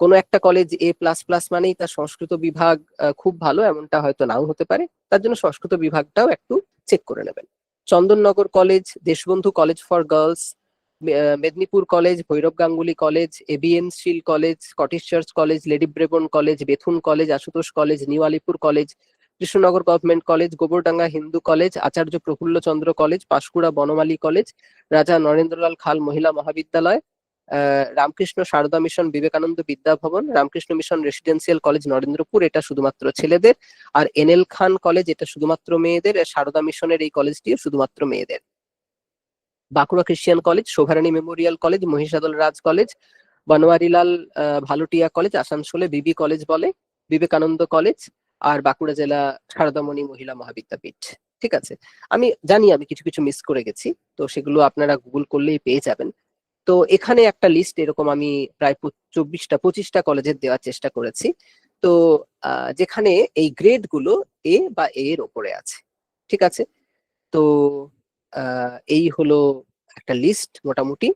কোনো একটা কলেজ এ প্লাস প্লাস মানেই তার সংস্কৃত বিভাগ খুব ভালো, এমনটা হয়তো নাও হতে পারে। তার জন্য সংস্কৃত বিভাগটাও একটু চেক করে নেবেন। Chandannagar college, Deshbandhu college for girls, Midnapore college, Bhairab Ganguly college, ABN Seal college, Scottish church college, lady Brabourne college, Bethune college, Ashutosh college, new Alipore college, Krishnanagar government college, Gobardanga Hindu college, Acharya Prafullachandra college, Panskura Banamali college, Raja Narendralal খাল মহিলা মহাবিদ্যালয়, রামকৃষ্ণ সারদা মিশন বিবেকানন্দ বিদ্যা ভবন, Ramakrishna mission residential college Narendrapur, এটা শুধুমাত্র ছেলেদের, আর এনএল খান কলেজ, এটা শুধুমাত্র মেয়েদের। সারদা মিশনের এই কলেজটিও শুধুমাত্র মেয়েদের। Bankura Christian College, Shobharani Memorial College, Mahishadal Raj College, Banwarilal Bhalotia College, আসানসোলে বিবি কলেজ বলে, বিবেকানন্দ কলেজ, আর বাঁকুড়া জেলা সারদামণি মহিলা মহাবিদ্যাপীঠ। ঠিক আছে, আমি জানি আমি কিছু কিছু মিস করে গেছি, তো সেগুলো আপনারা গুগল করলেই পেয়ে যাবেন। তো এখানে একটা লিস্ট এরকম আমি প্রায় 24টা 25টা কলেজের দেওয়ার চেষ্টা করেছি। তো যেখানে এই গ্রেড গুলো এ বা এ এর ওপরে আছে। ঠিক আছে, তো এই হলো একটা লিস্ট মোটামুটি।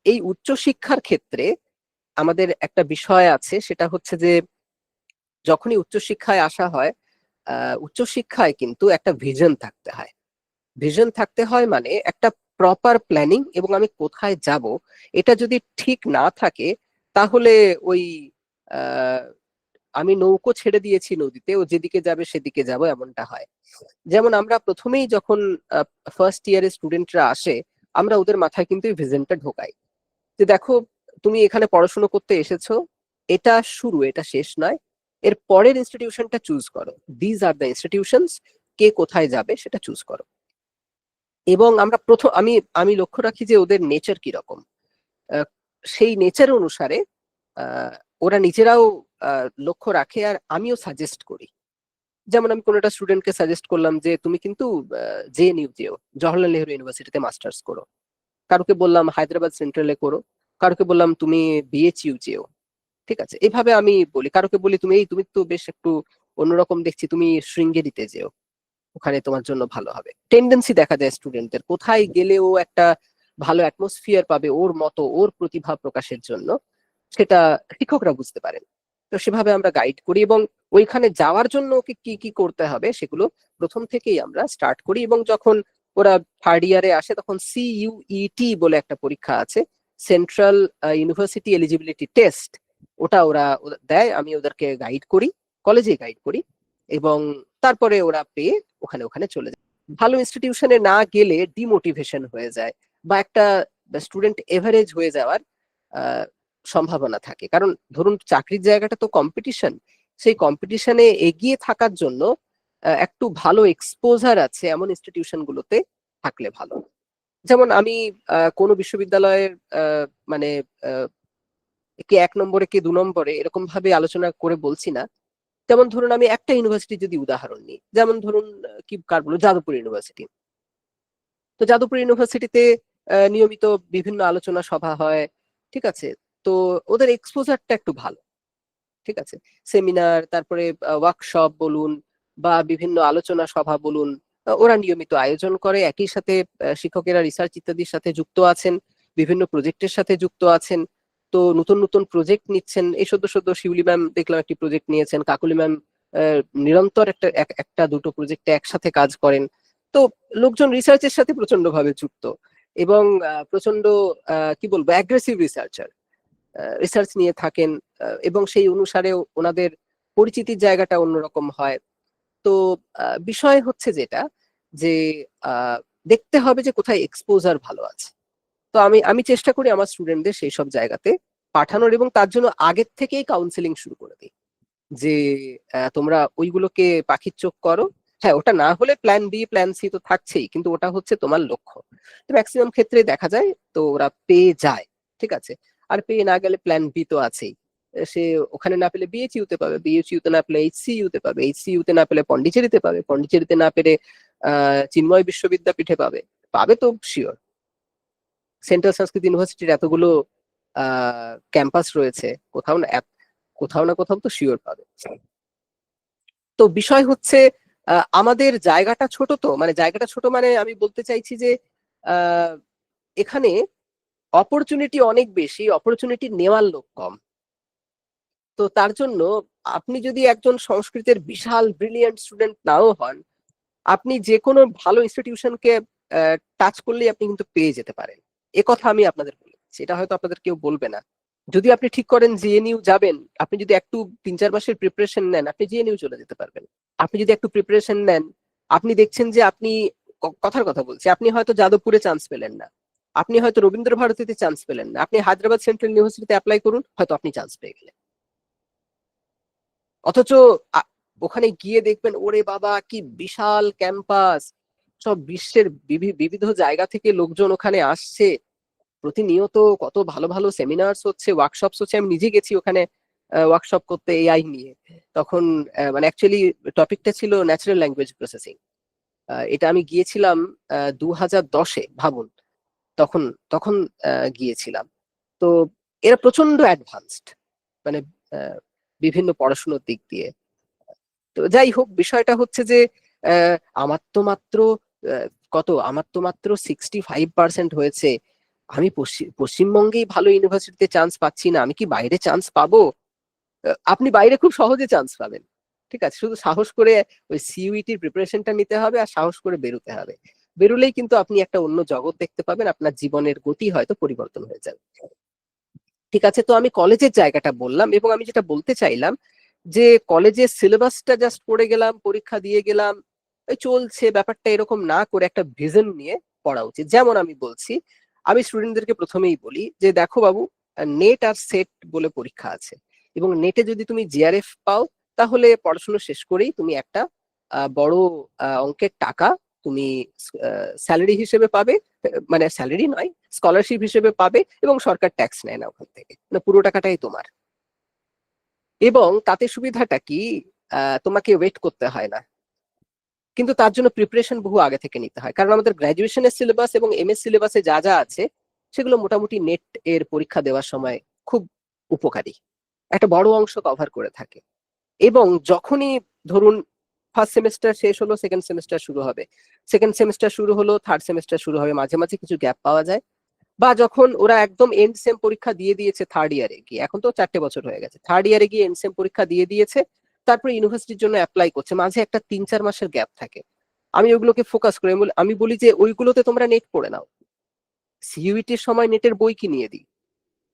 এই উচ্চশিক্ষার ক্ষেত্রে আমাদের একটা বিষয় আছে, সেটা হচ্ছে যে যখনই উচ্চশিক্ষায় আসা হয়, উচ্চশিক্ষায় কিন্তু একটা ভিশন থাকতে হয়। ভিশন থাকতে হয় মানে একটা প্রপার প্ল্যানিং, এবং আমি কোথায় যাব এটা যদি ঠিক না থাকে, তাহলে ওই আহ, আমি নৌকো ছেড়ে দিয়েছি নদীতে, ও যেদিকে যাবে সেদিকে যাব, এমনটা হয়। যেমন আমরা প্রথমেই যখন ফার্স্ট ইয়ারের স্টুডেন্টরা আসে, আমরা ওদের মাথায় কিন্তু এই ভিশনটা ঢোকাই যে দেখো, তুমি এখানে পড়াশোনা করতে এসেছো, এটা শুরু, এটা শেষ নয়, এর পরের ইনস্টিটিউশনটা চুজ করো, দিজ আর দ্য ইনস্টিটিউশনস, কে কোথায় যাবে সেটা চুজ করো। এবং আমরা প্রথম আমি আমি লক্ষ্য রাখি যে ওদের নেচার কিরকম, সেই নেচার অনুসারে ওরা নিজেরাও লক্ষ্য রাখে, আর আমিও সাজেস্ট করি। যেমন আমি কোনো একটা স্টুডেন্টকে সাজেস্ট করলাম যে তুমি কিন্তু জেএনইউ যেও, জওহরলাল নেহরু ইউনিভার্সিটিতে মাস্টার্স করো। কারোকে বললাম হায়দ্রাবাদ সেন্ট্রালে করো, কারোকে বললাম তুমি বিএচইউ যেও। ঠিক আছে, এইভাবে আমি বলি। কারোকে বলি তুমি তো বেশ একটু অন্যরকম দেখছি, তুমি শৃঙ্গেরিতে যেও, ওখানে তোমার জন্য ভালো হবে। টেন্ডেন্সি দেখা যায় স্টুডেন্টদের, কোথায় গেলে ও একটা ভালো অ্যাটমসফিয়ার পাবে ওর মতো, ওর প্রতিভা প্রকাশের জন্য, সেটা শিক্ষকরা বুঝতে পারেন। তো সেভাবে আমরা গাইড করি, এবং ওইখানে যাওয়ার জন্য ওকে কি কি করতে হবে সেগুলো প্রথম থেকেই আমরা স্টার্ট করি। এবং যখন ওরা থার্ড ইয়ারে আসে, তখন সিইউইটি বলে একটা পরীক্ষা আছে, সেন্ট্রাল ইউনিভার্সিটি এলিজিবিলিটি টেস্ট, ওটা ওরা দেয়, আমি ওদেরকে গাইড করি, কলেজে গাইড করি, এবং তারপরে ওরা পেয়ে ওখানে ওখানে চলে যায়। ভালো ইনস্টিটিউশনে না গেলে ডিমোটিভেশন হয়ে যায়, বা একটা স্টুডেন্ট এভারেজ হয়ে যাওয়ার আহ, সম্ভাবনা থাকে। কারণ ধরুন চাকরির জায়গাটা তো কম্পিটিশন, সেই কম্পিটিশনে এগিয়ে থাকার জন্য একটু ভালো এক্সপোজার আছে এমন ইনস্টিটিউশন গুলোতে থাকলে ভালো। যেমন আমি কোনো বিশ্ববিদ্যালয়ের মানে কে 1 নম্বরে কে 2 নম্বরে এরকম ভাবে আলোচনা করে বলছি না। যেমন ধরুন আমি একটা ইউনিভার্সিটি যদি উদাহরণ নিই, যেমন ধরুন কি কার বলবো, যাদবপুর ইউনিভার্সিটি। তো যাদবপুর ইউনিভার্সিটিতে নিয়মিত বিভিন্ন আলোচনা সভা হয়। ঠিক আছে, তো ওদের এক্সপোজারটা একটু ভালো। ঠিক আছে, সেমিনার, তারপরে ওয়ার্কশপ বলুন, বা বিভিন্ন আলোচনা সভা বলুন, ওরা নিয়মিত আয়োজন করে। একই সাথে শিক্ষকেরা রিসার্চ ইত্যাদির সাথে যুক্ত আছেন, বিভিন্ন প্রজেক্টের সাথে যুক্ত আছেন। তো নতুন নতুন প্রজেক্ট নিচ্ছেন, এই সদ্য সদ্য শিউলি ম্যাম দেখলাম একটি প্রজেক্ট নিয়েছেন, কাকুলি ম্যাম নিরন্তর একটা দুটো প্রজেক্টে একসাথে কাজ করেন। তো লোকজন রিসার্চের সাথে প্রচন্ড ভাবে যুক্ত, এবং প্রচন্ড কি বলবো, অ্যাগ্রেসিভ রিসার্চার, রিসার্চ নিয়ে থাকেন, এবং সেই অনুসারে ওনাদের পরিচিতির জায়গাটা অন্যরকম হয়। তো বিষয় হচ্ছে যেটা, যে আহ, দেখতে হবে যে কোথায় এক্সপোজার ভালো আছে। তো আমি আমি চেষ্টা করি আমার স্টুডেন্টদের সেই সব জায়গাতে পাঠানোর, এবং তার জন্য আগের থেকেই কাউন্সিলিং শুরু করে দিই। যে তোমরা ওইগুলোকে পাখির চোখ করো। হ্যাঁ, ওটা না হলে প্ল্যান বি প্ল্যান সি তো থাকছেই, কিন্তু ওটা হচ্ছে তোমার লক্ষ্য। তো ম্যাক্সিমাম ক্ষেত্রে দেখা যায় তো ওরা পেয়ে যায়, ঠিক আছে। আর পেয়ে না গেলে প্ল্যান বি তো আছেই। সে ওখানে না পেলে বিএচইউ তে পাবে, বিএচইউ তে না পেলে এইচসিইউ তে পাবে, এইচসিইউ তে না পেলে পন্ডিচেরিতে পাবে, পন্ডিচেরিতে না পেলে চিন্ময় বিশ্ববিদ্যাপীঠে পাবে। পাবে তো শিওর। সেন্ট্রাল সংস্কৃত ইউনিভার্সিটির এতগুলো ক্যাম্পাস রয়েছে, কোথাও না কোথাও না কোথাও তো শিওর পাবে। তো বিষয় হচ্ছে আমাদের জায়গাটা ছোট, তো মানে জায়গাটা ছোট মানে আমি বলতে চাইছি যে আহ, এখানে অপরচুনিটি অনেক বেশি, অপরচুনিটি নেওয়ার লোক কম। তো তার জন্য আপনি যদি একজন সংস্কৃতের বিশাল ব্রিলিয়ান্ট স্টুডেন্ট নাও হন, আপনি যে কোনো ভালো ইনস্টিটিউশনকে টাচ করলেই আপনি কিন্তু পেয়ে যেতে পারেন। এ কথা আমি আপনাদের বলেছি, এটা হয়তো আপনাদের কেউ বলবে না। যদি আপনি ঠিক করেন জিএনইউ যাবেন, আপনি যদি একটু 3-4 মাসের প্রিপারেশন নেন, আপনি জিএনইউ চলে যেতে পারবেন। আপনি যদি একটু প্রিপারেশন নেন, আপনি দেখছেন যে আপনি কথার কথা বলছি, আপনি হয়তো যাদবপুরে চান্স পেলেন না, আপনি হয়তো রবীন্দ্র ভারতীতে চান্স পেলেন না, আপনি হায়দ্রাবাদ সেন্ট্রাল ইউনিভার্সিটিতে অ্যাপ্লাই করুন, হয়তো আপনি চান্স পেয়ে গেলেন। অথচ ওখানে গিয়ে দেখবেন ওরে বাবা কি বিশাল ক্যাম্পাস, সব বিশ্বের বিবিধ জায়গা থেকে লোকজন ওখানে আসছে, প্রতিনিয়ত কত ভালো ভালো সেমিনার্স হচ্ছে, ওয়ার্কশপস হচ্ছে। আমি নিজে গেছি ওখানে ওয়ার্কশপ করতে এআই নিয়ে। তখন মানে অ্যাকচুয়ালি টপিকটা ছিল ন্যাচারাল ল্যাঙ্গুয়েজ প্রসেসিং। এটা আমি গিয়েছিলাম 2010-এ, ভাবুন। তখন তখন গিয়েছিলাম। তো এরা প্রচন্ড অ্যাডভান্সড, মানে বিভিন্ন পড়াশোনার দিক দিয়ে। তো যাই হোক, বিষয়টা হচ্ছে যে আহ, আমার তো মাত্র আমার তো মাত্র 65% হয়েছে। আমি পশ্চিমবঙ্গেই ভালো ইউনিভার্সিটিতে চান্স পাচ্ছি না, আমি কি বাইরে চান্স পাবো? আপনি বাইরে খুব সহজে চান্স পাবেন, ঠিক আছে। শুধু সাহস করে ওই সিইউইটির প্রিপারেশনটা নিতে হবে আর সাহস করে বেরোতে হবে। বেরোলেই কিন্তু আপনি একটা অন্য জগৎ দেখতে পাবেন, আপনার জীবনের গতি হয়তো পরিবর্তন হয়ে যাবে। ঠিক আছে, তো আমি কলেজের জায়গাটা বললাম, এবং আমি যেটা বলতে চাইলাম যে কলেজের সিলেবাসটা জাস্ট পড়ে গেলাম, পরীক্ষা দিয়ে গেলাম, ওই চলছে ব্যাপারটা, এরকম না করে একটা ভিশন নিয়ে পড়া উচিত। যেমন আমি বলছি, আমি স্টুডেন্টদেরকে প্রথমেই বলি যে দেখো বাবু, নেট আর সেট বলে পরীক্ষা আছে, এবং নেটে যদি তুমি জিআরএফ পাও, তাহলে পড়াশোনা শেষ করেই তুমি একটা বড় অঙ্কের টাকা তুমি স্যালারি হিসেবে পাবে। মানে স্যালারি নয়, স্কলারশিপ হিসেবে পাবে, এবং সরকার ট্যাক্স নেয় না ওখান থেকে, মানে পুরো টাকাটাই তোমার। এবং তাতে সুবিধাটা কি, তোমাকে ওয়েট করতে হয় না। কিন্তু তার জন্য প্রিপারেশন বহু আগে থেকে নিতে হয়, কারণ আমাদের গ্রাজুয়েশনের সিলেবাস এবং এমএস সিলেবাসে যা যা আছে, সেগুলো মোটামুটি নেট এর পরীক্ষা দেওয়ার সময় খুব উপকারী, একটা বড় অংশ কভার করে থাকে। এবং যখনই ধরুন ফার্স্ট সেমিস্টার শেষ হলো, সেকেন্ড সেমিস্টার শুরু হবে, সেকেন্ড সেমিস্টার শুরু হলো, থার্ড সেমিস্টার শুরু হবে, মাঝে মাঝে কিছু গ্যাপ পাওয়া যায়। বা যখন ওরা একদম এন্ড সেম পরীক্ষা দিয়ে দিয়েছে থার্ড ইয়ারে গিয়ে, এখন তো 4 বছর হয়ে গেছে, থার্ড ইয়ারে গিয়ে এন্ড সেম পরীক্ষা দিয়ে দিয়েছে, তারপরে ইউনিভার্সিটির জন্য অ্যাপ্লাই করছে, মাঝে একটা 3-4 মাসের গ্যাপ থাকে। আমি ওইগুলোকে ফোকাস করি, আমি বলি যে ওইগুলোতে তোমরা নেট পড়ে নাও, সিইউইটির সময় নেটের বই কিনিয়ে দিই,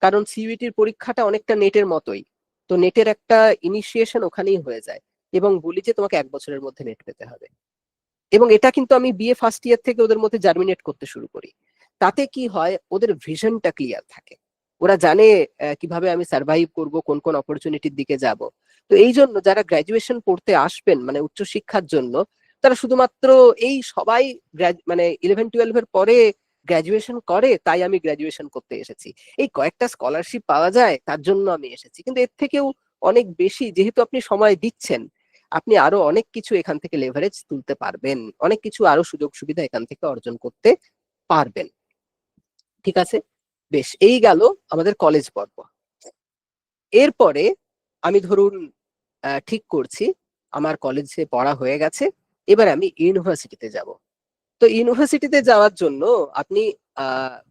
কারণ সিইউইটির পরীক্ষাটা অনেকটা নেটের মতোই। তো নেটের একটা ইনিশিয়েশন ওখানেই হয়ে যায়, এবং বলি যে তোমাকে 1 বছরের মধ্যে নেট পেতে হবে। এবং এটা কিন্তু আমি বিএ ফার্স্ট ইয়ার থেকে ওদের মধ্যে জার্মিনেট করতে শুরু করি। তাতে কি হয়, ওদের ভিশনটা ক্লিয়ার থাকে, ওরা জানে কিভাবে আমি সার্ভাইভ করব, কোন কোন অপরচুনিটির দিকে যাব। তো এই জন্য যারা গ্রাজুয়েশন পড়তে আসবেন, মানে উচ্চশিক্ষার জন্য, তারা শুধুমাত্র এই সবাই মানে 11-12 পরে গ্রাজুয়েশন করে, তাই আমি গ্রাজুয়েশন করতে এসেছি, এই কয়েকটা স্কলারশিপ পাওয়া যায় তার জন্য আমি এসেছি, কিন্তু এর থেকেও অনেক বেশি, যেহেতু আপনি সময় দিচ্ছেন, আপনি আরো অনেক কিছু এখান থেকে লেভারেজ তুলতে পারবেন, অনেক কিছু আরো সুযোগ সুবিধা এখান থেকে অর্জন করতে পারবেন। ঠিক আছে, বেশ, এই গেল আমাদের কলেজ পর্ব। এরপরে আমি ধরুন ঠিক করছি আমার কলেজে পড়া হয়ে গেছে, এবার আমি ইউনিভার্সিটিতে যাব। তো ইউনিভার্সিটিতে যাওয়ার জন্য আপনি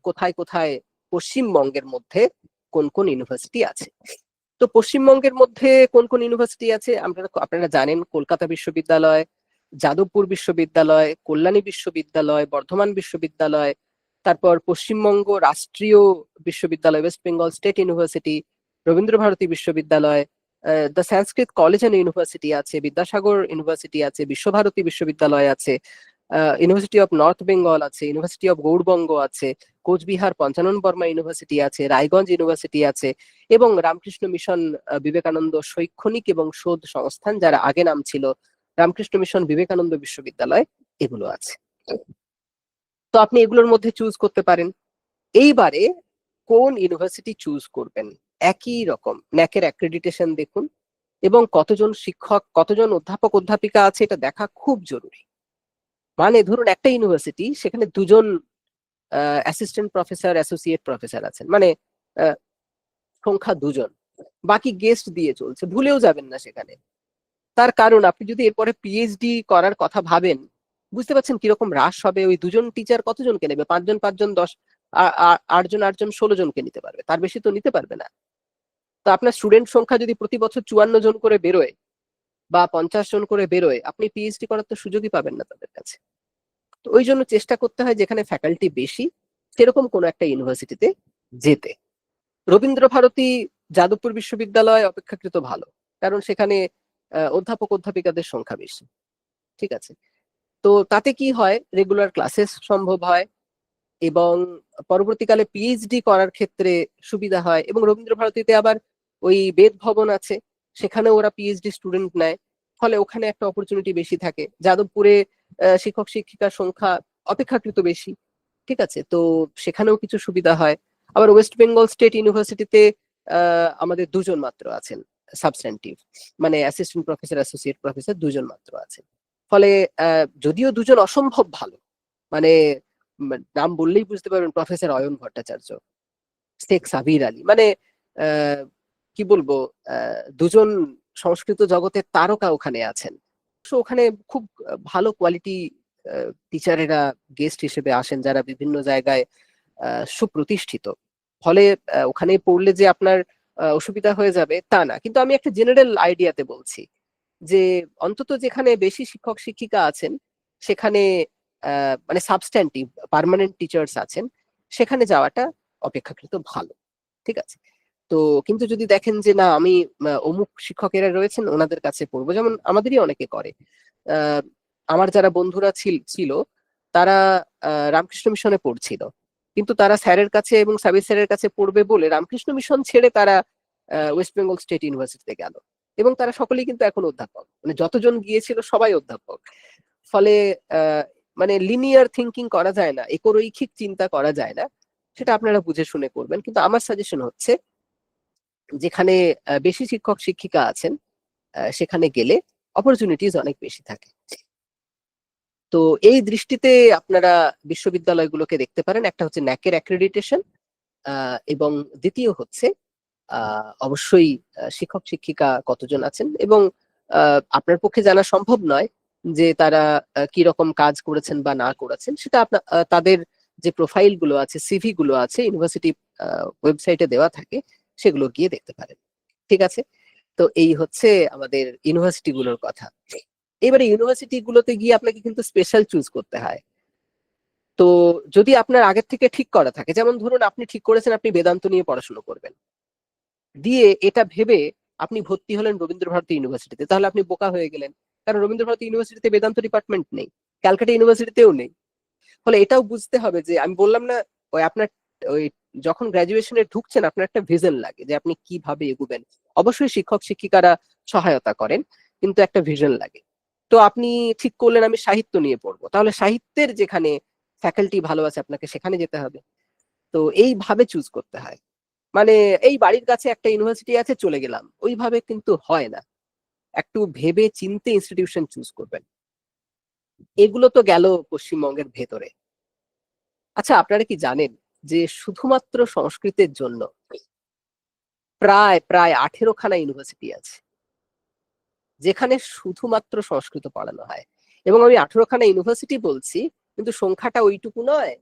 কোথায় কোথায়, পশ্চিমবঙ্গের মধ্যে কোন কোন ইউনিভার্সিটি আছে। তো পশ্চিমবঙ্গের মধ্যে কোন কোন ইউনিভার্সিটি আছে আপনারা আপনারা জানেন, কলকাতা বিশ্ববিদ্যালয়, যাদবপুর বিশ্ববিদ্যালয়, কল্যাণী বিশ্ববিদ্যালয়, বর্ধমান বিশ্ববিদ্যালয়, তারপর Paschimbanga Rashtriya Vishwavidyalaya, West Bengal State University, Rabindra Bharati Vishwavidyalaya, the Sanskrit College and University আছে, বিদ্যাসাগর ইউনিভার্সিটি আছে, বিশ্বভারতী বিশ্ববিদ্যালয় আছে, ইউনিভার্সিটি অফ নর্থ বেঙ্গল আছে, ইউনিভার্সিটি অফ গৌড়বঙ্গ আছে, কোচবিহার পঞ্চানন বর্মা ইউনিভার্সিটি আছে, রায়গঞ্জ ইউনিভার্সিটি আছে, এবং রামকৃষ্ণ মিশন বিবেকানন্দ শৈক্ষণিক এবং শোধ সংস্থান, যারা আগে নাম ছিল রামকৃষ্ণ মিশন বিবেকানন্দ বিশ্ববিদ্যালয়, এগুলো আছে। তো আপনি এগুলোর মধ্যে চুজ করতে পারেন। এইবারে কোন ইউনিভার্সিটি চুজ করবেন, একই রকম ন্যাকের অ্যাক্রেডিটেশন দেখুন, এবং কতজন শিক্ষক কতজন অধ্যাপক অধ্যাপিকা আছে এটা দেখা খুব জরুরি। মানে ধরুন একটা ইউনিভার্সিটি, সেখানে দুজন অ্যাসিস্ট্যান্ট প্রফেসর অ্যাসোসিয়েট প্রফেসর আছেন, মানে সংখ্যা দুজন, বাকি গেস্ট দিয়ে চলছে, ভুলেও যাবেন না সেখানে। তার কারণ আপনি যদি এরপরে পিএইচডি করার কথা ভাবেন, বুঝতে পারছেন কিরকম হ্রাস হবে। ওই দুজন টিচার কতজনকে নেবে? পাঁচজন পাঁচজন 10, আটজন আটজন 16 জনকে নিতে পারবে, তার বেশি তো নিতে পারবে না। তো আপনার স্টুডেন্ট সংখ্যা যদি প্রতি বছর 54 জন করে বেরোয় বা 50 জন করে বেরোয়, আপনি পিএইচডি করার তো সুযোগই পাবেন না তাদের কাছে। তো ওই জন্য চেষ্টা করতে হয় যেখানে ফ্যাকাল্টি বেশি সেরকম কোনো একটা ইউনিভার্সিটিতে যেতে। রবীন্দ্র ভারতী যাদবপুর বিশ্ববিদ্যালয় অপেক্ষাকৃত ভালো, কারণ সেখানে অধ্যাপক অধ্যাপিকাদের সংখ্যা বেশি। ঠিক আছে, তো তাতে কি হয়, রেগুলার ক্লাসেস সম্ভব হয় এবং পরবর্তীকালে পিএইচডি করার ক্ষেত্রে সুবিধা হয়। এবং রবীন্দ্র ভারতীতে আবার ওই বেদ ভবন আছে, সেখানে ওরা পিএইচডি স্টুডেন্ট নেয়, ফলে ওখানে একটা অপরচুনিটি বেশি থাকে। যাদবপুরে শিক্ষক শিক্ষিকার সংখ্যা অপেক্ষাকৃত বেশি। ঠিক আছে, তো সেখানেও কিছু সুবিধা হয়। আবার ওয়েস্ট বেঙ্গল স্টেট ইউনিভার্সিটিতে আমাদের দুজন মাত্র আছেন সাবস্ট্যান্টিভ, মানে অ্যাসিস্ট্যান্ট প্রফেসর অ্যাসোসিয়েট প্রফেসর দুজন মাত্র আছেন। ফলে যদিও দুজন অসম্ভব ভালো, মানে নাম বললেই বুঝতে পারবেন, প্রফেসর অয়ন ভট্টাচার্য, শেখ সাবির আলী, মানে আহ, কি বলবো, দুজন সংস্কৃত জগতের তারকা ওখানে আছেন। তো ওখানে খুব ভালো কোয়ালিটি টিচারেরা গেস্ট হিসেবে আসেন, যারা বিভিন্ন জায়গায় সুপ্রতিষ্ঠিত। ফলে ওখানে পড়লে যে আপনার অসুবিধা হয়ে যাবে তা না, কিন্তু আমি একটা জেনারেল আইডিয়াতে বলছি যে অন্তত যেখানে বেশি শিক্ষক শিক্ষিকা আছেন, সেখানে মানে সাবস্ট্যান্টিভ পার্মানেন্ট টিচার্স আছেন, সেখানে যাওয়াটা অপেক্ষাকৃত ভালো। ঠিক আছে, তো কিন্তু যদি দেখেন যে না, আমি অমুক শিক্ষকেরা রয়েছেন ওনাদের কাছে পড়বো, যেমন আমাদেরই অনেকে করে। আহ, আমার যারা বন্ধুরা ছিল তারা রামকৃষ্ণ মিশনে পড়ছিল, কিন্তু তারা স্যারের কাছে এবং সাবির স্যারের কাছে পড়বে বলে রামকৃষ্ণ মিশন ছেড়ে তারা ওয়েস্ট বেঙ্গল স্টেট ইউনিভার্সিটিতে গেল, এবং তারা সকলেই কিন্তু এখন অধ্যাপক, মানে যতজন গিয়েছিল সবাই অধ্যাপক। ফলে আহ, মানে লিনিয়ার থিঙ্কিং করা যায় না, একরৈখিক চিন্তা করা যায় না, সেটা আপনারা বুঝে শুনে করবেন। কিন্তু আমার সাজেশন হচ্ছে যেখানে বেশি শিক্ষক শিক্ষিকা আছেন সেখানে গেলে অপরচুনিটিস অনেক বেশি থাকে। তো এই দৃষ্টিতে আপনারা বিশ্ববিদ্যালয়গুলোকে দেখতে পারেন, একটা হচ্ছে ন্যাকের অ্যাক্রেডিটেশন, এবং দ্বিতীয় হচ্ছে অবশ্যই শিক্ষক শিক্ষিকা কতজন আছেন, এবং আপনার পক্ষে জানা সম্ভব নয় যে তারা কি রকম কাজ করেছেন বা না করেছেন, সেটা আপনার তাদের যে প্রোফাইল গুলো আছে, সিভি গুলো আছে, ইউনিভার্সিটি ওয়েবসাইটে দেওয়া থাকে, সেগুলো গিয়ে দেখতে পারেন। ঠিক আছে, তো এই হচ্ছে আমাদের ইউনিভার্সিটি গুলোর কথা। এবারে ইউনিভার্সিটি গুলোতে গিয়ে আপনাকে কিন্তু স্পেশাল চুজ করতে হয়। তো যদি আপনার আগের থেকে ঠিক করা থাকে, যেমন ধরুন আপনি ঠিক করেছেন আপনি বেদান্ত নিয়ে পড়াশোনা করবেন, দিয়ে এটা ভেবে আপনি ভর্তি হলেন রবীন্দ্র ভারতী ইউনিভার্সিটিতে, তাহলে আপনি বোকা হয়ে গেলেন, কারণ রবীন্দ্র ভারতী ইউনিভার্সিটিতে বেদান্ত ডিপার্টমেন্ট নেই, ক্যালকাটা ইউনিভার্সিটিতেও নেই। ফলে এটাও বুঝতে হবে যে আমি বললাম না, ওই আপনার ওই যখন গ্রাজুয়েশনে ঢুকছেন আপনার একটা ভিশন লাগে যে আপনি কিভাবে এগোবেন। অবশ্যই শিক্ষক শিক্ষিকারা সহায়তা করেন, কিন্তু একটা ভিশন লাগে। তো আপনি ঠিক করলেন আমি সাহিত্য নিয়ে পড়বো, তাহলে সাহিত্যের যেখানে ফ্যাকাল্টি ভালো আছে আপনাকে সেখানে যেতে হবে। তো এইভাবে চুজ করতে হয়, মানে এই বাড়ির কাছে একটা ইউনিভার্সিটি আছে চলে গেলাম, ওইভাবে কিন্তু হয় না। একটু ভেবে চিনতে ইনস্টিটিউশন চুজ করবেন। এগুলো তো গেল পশ্চিমবঙ্গের ভেতরে। আচ্ছা, আপনারা কি জানেন যে শুধুমাত্র সংস্কৃতের জন্য প্রায় প্রায় 18খানা ইউনিভার্সিটি আছে, যেখানে শুধুমাত্র সংস্কৃত পড়ানো হয়। এবং আমি 18খানা ইউনিভার্সিটি বলছি, কিন্তু সংখ্যাটা ওইটুকু নয়,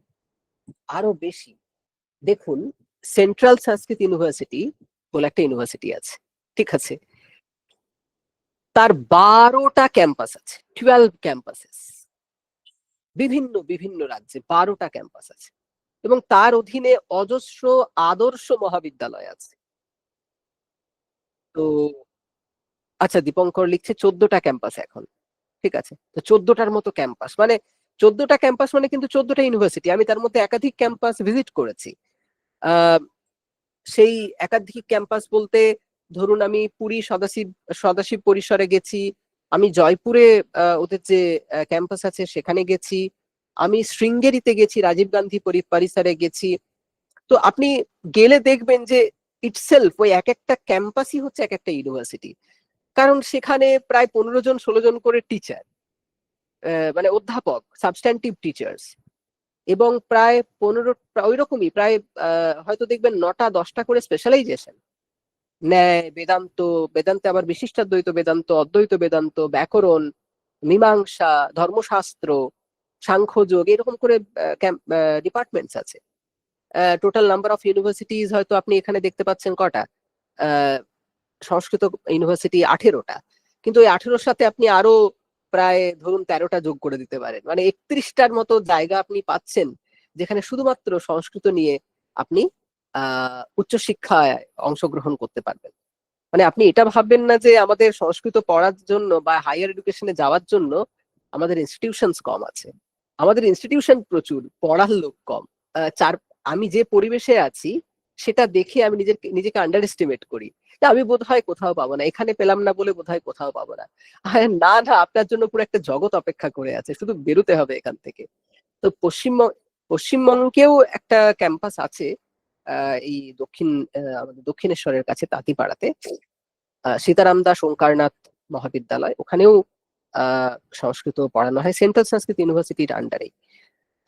আরো বেশি। দেখুন, সেন্ট্রাল সংস্কৃত ইউনিভার্সিটি বলে একটা ইউনিভার্সিটি আছে, ঠিক আছে, তার 12টা ক্যাম্পাস আছে, 12 ক্যাম্পাসেস, বিভিন্ন বিভিন্ন রাজ্যে 12টা ক্যাম্পাস আছে, এবং তার অধীনে অজস্র আদর্শ মহাবিদ্যালয় আছে। তো আচ্ছা, দীপঙ্কর লিখছে 14টা ক্যাম্পাস এখন। ঠিক আছে, তো 14টার মতো ক্যাম্পাস, মানে 14টা ক্যাম্পাস মানে কিন্তু 14টা ইউনিভার্সিটি। আমি তার মধ্যে একাধিক ক্যাম্পাস ভিজিট করেছি। সেই একাধিক ক্যাম্পাস বলতে ধরুন আমি পুরী সদাশিব সদাশিব পরিসরে গেছি, আমি জয়পুরে ওদের যে ক্যাম্পাস আছে সেখানে গেছি, আমি শৃঙ্গেরিতে গেছি, রাজীব গান্ধী পরিসরে গেছি। তো আপনি গেলে দেখবেন যে ইটসেলফ ওই এক একটা ক্যাম্পাসই হচ্ছে এক একটা ইউনিভার্সিটি। কারণ সেখানে প্রায় 15 জন 16 জন করে টিচার, মানে অধ্যাপক, সাবস্ট্যান্টিভ টিচার্স, এবং প্রায় 15 ওই রকমই প্রায় হয়তো দেখবেন 9টা 10টা করে স্পেশালাইজেশন। ন্যায়, বেদান্ত, বেদান্তে আবার বিশিষ্টাদ্বৈত বেদান্ত, অদ্বৈত বেদান্ত, ব্যাকরণ, মীমাংসা, ধর্মশাস্ত্র, সাংখ্যযোগ, এরকম করে ডিপার্টমেন্টস আছে। টোটাল নাম্বার অফ ইউনিভার্সিটিজ হয়তো আপনি এখানে দেখতে পাচ্ছেন কটা, সংস্কৃত ইউনিভার্সিটি 18টা, কিন্তু ওই 18-র সাথে আপনি আরো প্রায় ধরুন 13টা যোগ করে দিতে পারেন, মানে 31টার মতো জায়গা আপনি পাচ্ছেন যেখানে শুধুমাত্র সংস্কৃত নিয়ে আপনি উচ্চশিক্ষায় অংশগ্রহণ করতে পারবেন। মানে আপনি এটা ভাববেন না যে আমাদের সংস্কৃত পড়ার জন্য বা হায়ার এডুকেশনে যাওয়ার জন্য আমাদের ইনস্টিটিউশনস কম আছে। আমাদের ইনস্টিটিউশন প্রচুর, পড়ার লোক কম। চার আমি যে পরিবেশে আছি সেটা দেখে আমি নিজেকে আন্ডার এস্টিমেট করি, আমি বোধহয় কোথাও পাবো না, এখানে পেলাম না বলে বোধহয় কোথাও পাবো না। না না, আপনার জন্য পুরো একটা জগৎ অপেক্ষা করে আছে, শুধু বেরোতে হবে এখান থেকে। তো পশ্চিমবঙ্গেও একটা ক্যাম্পাস আছে, এই আমাদের দক্ষিণেশ্বরের কাছে তাঁতিপাড়াতে, সীতারাম দাস ওঙ্কারনাথ মহাবিদ্যালয়, ওখানেও সংস্কৃত পড়ানো হয় সেন্ট্রাল সংস্কৃত ইউনিভার্সিটির আন্ডারে।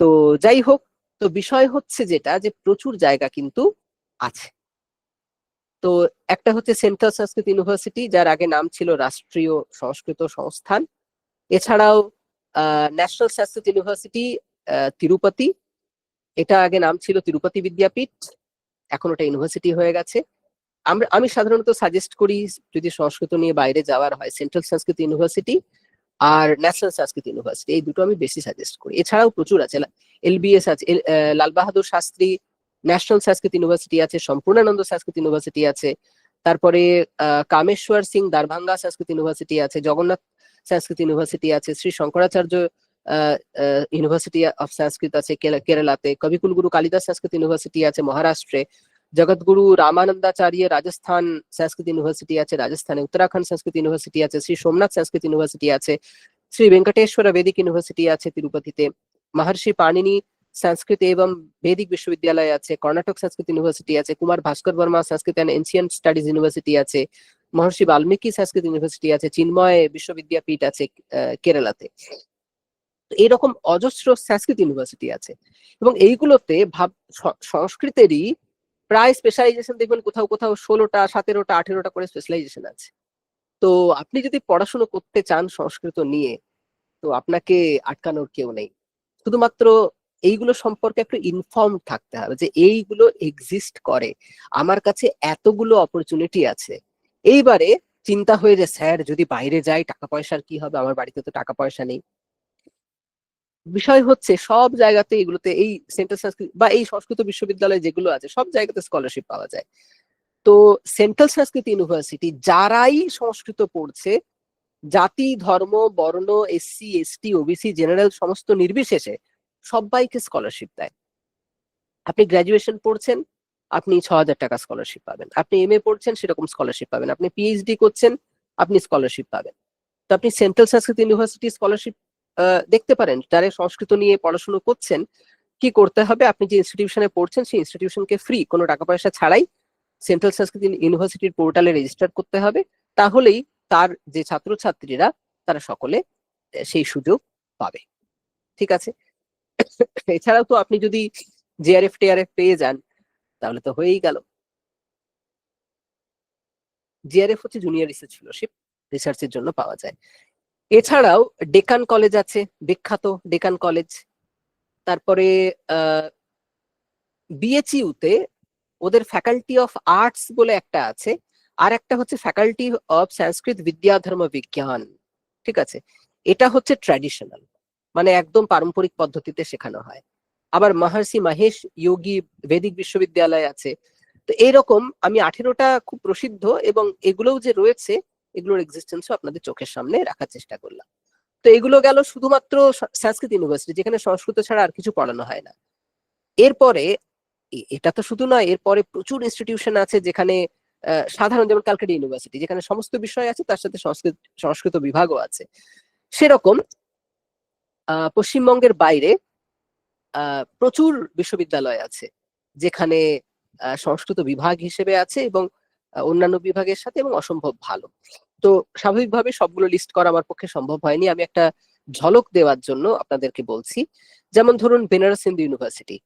তো যাই হোক, তো বিষয় হচ্ছে যেটা, যে প্রচুর জায়গা কিন্তু আছে। তো একটা হচ্ছে সেন্ট্রাল সংস্কৃত ইউনিভার্সিটি, যার আগে নাম ছিল রাষ্ট্রীয় সংস্কৃত সংস্থান। এছাড়াও ন্যাশনাল সংস্কৃত ইউনিভার্সিটি তিরুপতি, এটা আগে নাম ছিল তিরুপতি বিদ্যাপীঠ, এখন ওটা ইউনিভার্সিটি হয়ে গেছে। আমি সাধারণত সাজেস্ট করি, যদি সংস্কৃত নিয়ে বাইরে যাওয়ার হয়, সেন্ট্রাল সংস্কৃত ইউনিভার্সিটি আর ন্যাশনাল সংস্কৃত ইউনিভার্সিটি, এই দুটো আমি বেশি সাজেস্ট করি। এছাড়াও প্রচুর আছে, এলবিএস আছে, লাল বাহাদুর শাস্ত্রী ন্যাশনাল সংস্কৃত ইউনিভার্সিটি আছে, সম্পূর্ণানন্দ সংস্কৃত ইউনিভার্সিটি আছে, তারপরে কামেশ্বর সিং দারভাঙ্গা সংস্কৃত ইউনিভার্সিটি আছে, জগন্নাথ সংস্কৃত ইউনিভার্সিটি আছে, শ্রী শঙ্করাচার্য ইউনিভার্সিটি অফ সংস্কৃত আছে কেরালাতে, কবিকুলগুরু কালিদাস সংস্কৃত ইউনিভার্সিটি আছে মহারাষ্ট্রে, জগৎগুরু রামানন্দাচার্য রাজস্থান সংস্কৃত ইউনিভার্সিটি আছে রাজস্থানে, উত্তরাখণ্ড সংস্কৃত ইউনিভার্সিটি আছে, শ্রী সোমনাথ সংস্কৃত ইউনিভার্সিটি আছে, শ্রী ভেঙ্কটেশ্বর বেদিক ইউনিভার্সিটি আছে তিরুপতিতে, মহর্ষি পাণিনি সংস্কৃত এবং বেদিক বিশ্ববিদ্যালয় আছে, কর্ণাটক সংস্কৃত ইউনিভার্সিটি আছে, কুমার ভাস্কর বর্মা সংস্কৃত অ্যান্ড এনশিয়েন্ট স্টাডিজ ইউনিভার্সিটি আছে, মহর্ষি বাল্মীকি সংস্কৃত ইউনিভার্সিটি আছে, চিন্ময় বিশ্ববিদ্যাপীঠ আছে কেরালাতে। এইরকম অজস্র সংস্কৃত ইউনিভার্সিটি আছে, এবং এইগুলোতে সংস্কৃতেরই প্রায় স্পেশালাইজেশন দেখবেন কোথাও কোথাও 16টা 17টা 18টা করে স্পেশালাইজেশন আছে। তো আপনি যদি পড়াশোনা করতে চান সংস্কৃত নিয়ে, তো আপনাকে আটকানোর কেউ নেই। শুধুমাত্র এইগুলো সম্পর্কে একটু ইনফর্ম থাকতে হবে যে এইগুলো এক্সিস্ট করে, আমার কাছে এতগুলো অপরচুনিটি আছে। এইবারে চিন্তা হয়ে যে স্যার যদি বাইরে যাই টাকা পয়সার কি হবে, আমার বাড়িতে তো টাকা পয়সা নেই। বিষয় হচ্ছে সব জায়গাতে এগুলোতে, এই সেন্ট্রাল সংস্কৃত বা এই সংস্কৃত বিশ্ববিদ্যালয় যেগুলো আছে সব জায়গাতে স্কলারশিপ পাওয়া যায়। তো সেন্ট্রাল সংস্কৃত ইউনিভার্সিটি যারাই সংস্কৃত পড়ছে, জাতি ধর্ম বর্ণ এসসি এসটি ওবিসি জেনারেল সমস্ত নির্বিশেষে সবাইকে স্কলারশিপ দেয়। আপনি গ্রাজুয়েশন পড়ছেন, আপনি 6,000 টাকা স্কলারশিপ পাবেন, আপনি এমএ পড়ছেন সেরকম স্কলারশিপ পাবেন, আপনি পিএইচডি করছেন আপনি স্কলারশিপ পাবেন। তো আপনি সেন্ট্রাল সংস্কৃত ইউনিভার্সিটি স্কলারশিপ দেখতে পারেন। যারা সংস্কৃত নিয়ে পড়াশোনা করছেন, কি করতে হবে, আপনি যে ইনস্টিটিউশনে পড়ছেন সেই ইনস্টিটিউশনকে ফ্রি, কোনো টাকা পয়সা ছাড়াই সেন্ট্রাল সংস্কৃত ইউনিভার্সিটির পোর্টালে রেজিস্টার করতে হবে। তাহলেই তার যে ছাত্রছাত্রীরা তারা সকলে সেই সুযোগ পাবে। ঠিক আছে? এছাড়াও তো আপনি যদি জেআরএফ টিআরএফ পেয়ে যান তাহলে তো হয়েই গেল। জিআরএফ হচ্ছে জুনিয়র রিসার্চ ফেলোশিপ, রিসার্চের জন্য পাওয়া যায়। এছাড়াও ডেকান কলেজ আছে, বিখ্যাত ডেকান কলেজ। তারপরে বিএচইউতে ওদের ফ্যাকাল্টি অফ আর্টস বলে একটা আছে, আর একটা হচ্ছে ফ্যাকাল্টি অফ সংস্কৃত বিদ্যা ধর্ম বিজ্ঞান। ঠিক আছে, এটা হচ্ছে ট্র্যাডিশনাল, মানে একদম পারম্পরিক পদ্ধতিতে শেখানো হয়। আবার মহর্ষি মহেশ যোগী বেদিক বিশ্ববিদ্যালয় আছে। তো এইরকম আমি 18টা খুব প্রসিদ্ধ এবং এগুলোও যে রয়েছে এগুলোর এক্সিস্টেন্সও আপনাদের চোখের সামনে রাখার চেষ্টা করলাম। তো এগুলো গেল শুধুমাত্র সংস্কৃত ইউনিভার্সিটি, যেখানে সংস্কৃত ছাড়া আর কিছু পড়ানো হয় না। এরপরে এটা তো শুধু নয়, এরপরে প্রচুর ইনস্টিটিউশন আছে যেখানে সাধারণ, যেমন ক্যালকাটা ইউনিভার্সিটি, যেখানে সমস্ত বিষয় আছে, তার সাথে সংস্কৃত সংস্কৃত বিভাগও আছে। সেরকম পশ্চিমবঙ্গের বাইরে প্রচুর বিশ্ববিদ্যালয় আছে যেখানে সংস্কৃত বিভাগ হিসেবে আছে, এবং অন্যান্য বিভাগের সাথে, এবং অসম্ভব ভালো। তো স্বাভাবিকভাবে সবগুলো লিস্ট করা আমার পক্ষে সম্ভব হয়নি, আমি একটা ঝলক দেওয়ার জন্য আপনাদেরকে বলছি। যেমন ধরুন বেনারস হিন্দু ইউনিভার্সিটি,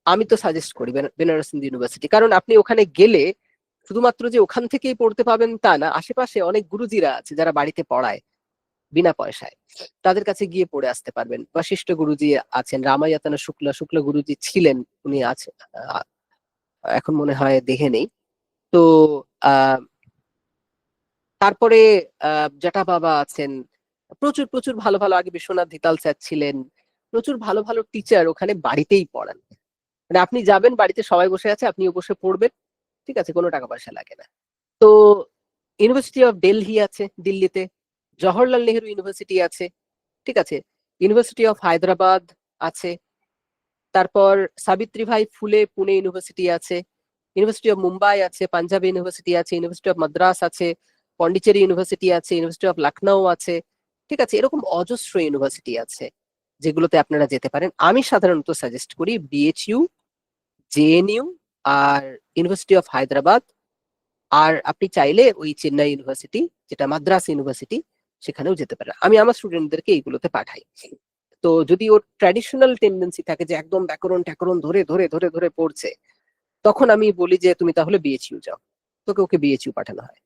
আমি তো সাজেস্ট করি বেনারস হিন্দু ইউনিভার্সিটি, কারণ আপনি ওখানে গেলে শুধুমাত্র যে ওখান থেকেই পড়তে পাবেন তা না, আশেপাশে অনেক গুরুজিরা আছে যারা বাড়িতে পড়ায় বিনা পয়সায়, তাদের কাছে গিয়ে পড়ে আসতে পারবেন। বশিষ্ঠ গুরুজি আছেন, রামায়তনা শুক্লা শুক্লা গুরুজি ছিলেন, উনি আছেন, এখন মনে হয় দেখে নেই। তো আহ তারপরে জটা বাবা আছেন, প্রচুর প্রচুর ভালো ভালো, আগে বিশ্বনাথ ধিতাল স্যার ছিলেন, প্রচুর ভালো ভালো টিচার ওখানে বাড়িতেই পড়ান। মানে আপনি যাবেন, বাড়িতে সবাই বসে আছে, আপনিও বসে পড়বেন, ঠিক আছে, কোনো টাকা পয়সা লাগে না। তো ইউনিভার্সিটি অফ দিল্লি আছে দিল্লিতে, জওহরলাল নেহেরু ইউনিভার্সিটি আছে, ঠিক আছে, ইউনিভার্সিটি অফ হায়দ্রাবাদ আছে, তারপর সাবিত্রীভাই ফুলে পুনে ইউনিভার্সিটি আছে, ইউনিভার্সিটি অফ মুম্বাই আছে, পাঞ্জাব ইউনিভার্সিটি আছে, ইউনিভার্সিটি অফ মাদ্রাস আছে, পন্ডিচেরি ইউনিভার্সিটি আছে, ইউনিভার্সিটি অফ লখনৌ আছে, ঠিক আছে, এরকম অজস্র ইউনিভার্সিটি আছে যেগুলোতে আপনারা যেতে পারেন। আমি সাধারণত সাজেস্ট করি বিএইচইউ, জেএনইউ, আর ইউনিভার্সিটি অফ হায়দ্রাবাদ, আর আপনি চাইলে ওই চেন্নাই ইউনিভার্সিটি, যেটা মাদ্রাস ইউনিভার্সিটি, সেখানেও যেতে পারেন। আমি আমার স্টুডেন্টদেরকে এইগুলোতে পাঠাই। তো যদি ওর ট্র্যাডিশনাল টেন্ডেন্সি থাকে যে একদম ব্যাকরণ ট্যাকরণ ধরে ধরে ধরে ধরে পড়ছে, তখন আমি বলি যে তুমি তাহলে বিএইচইউ যাও, তোকে ওকে বিএইচইউ পাঠানো হয়।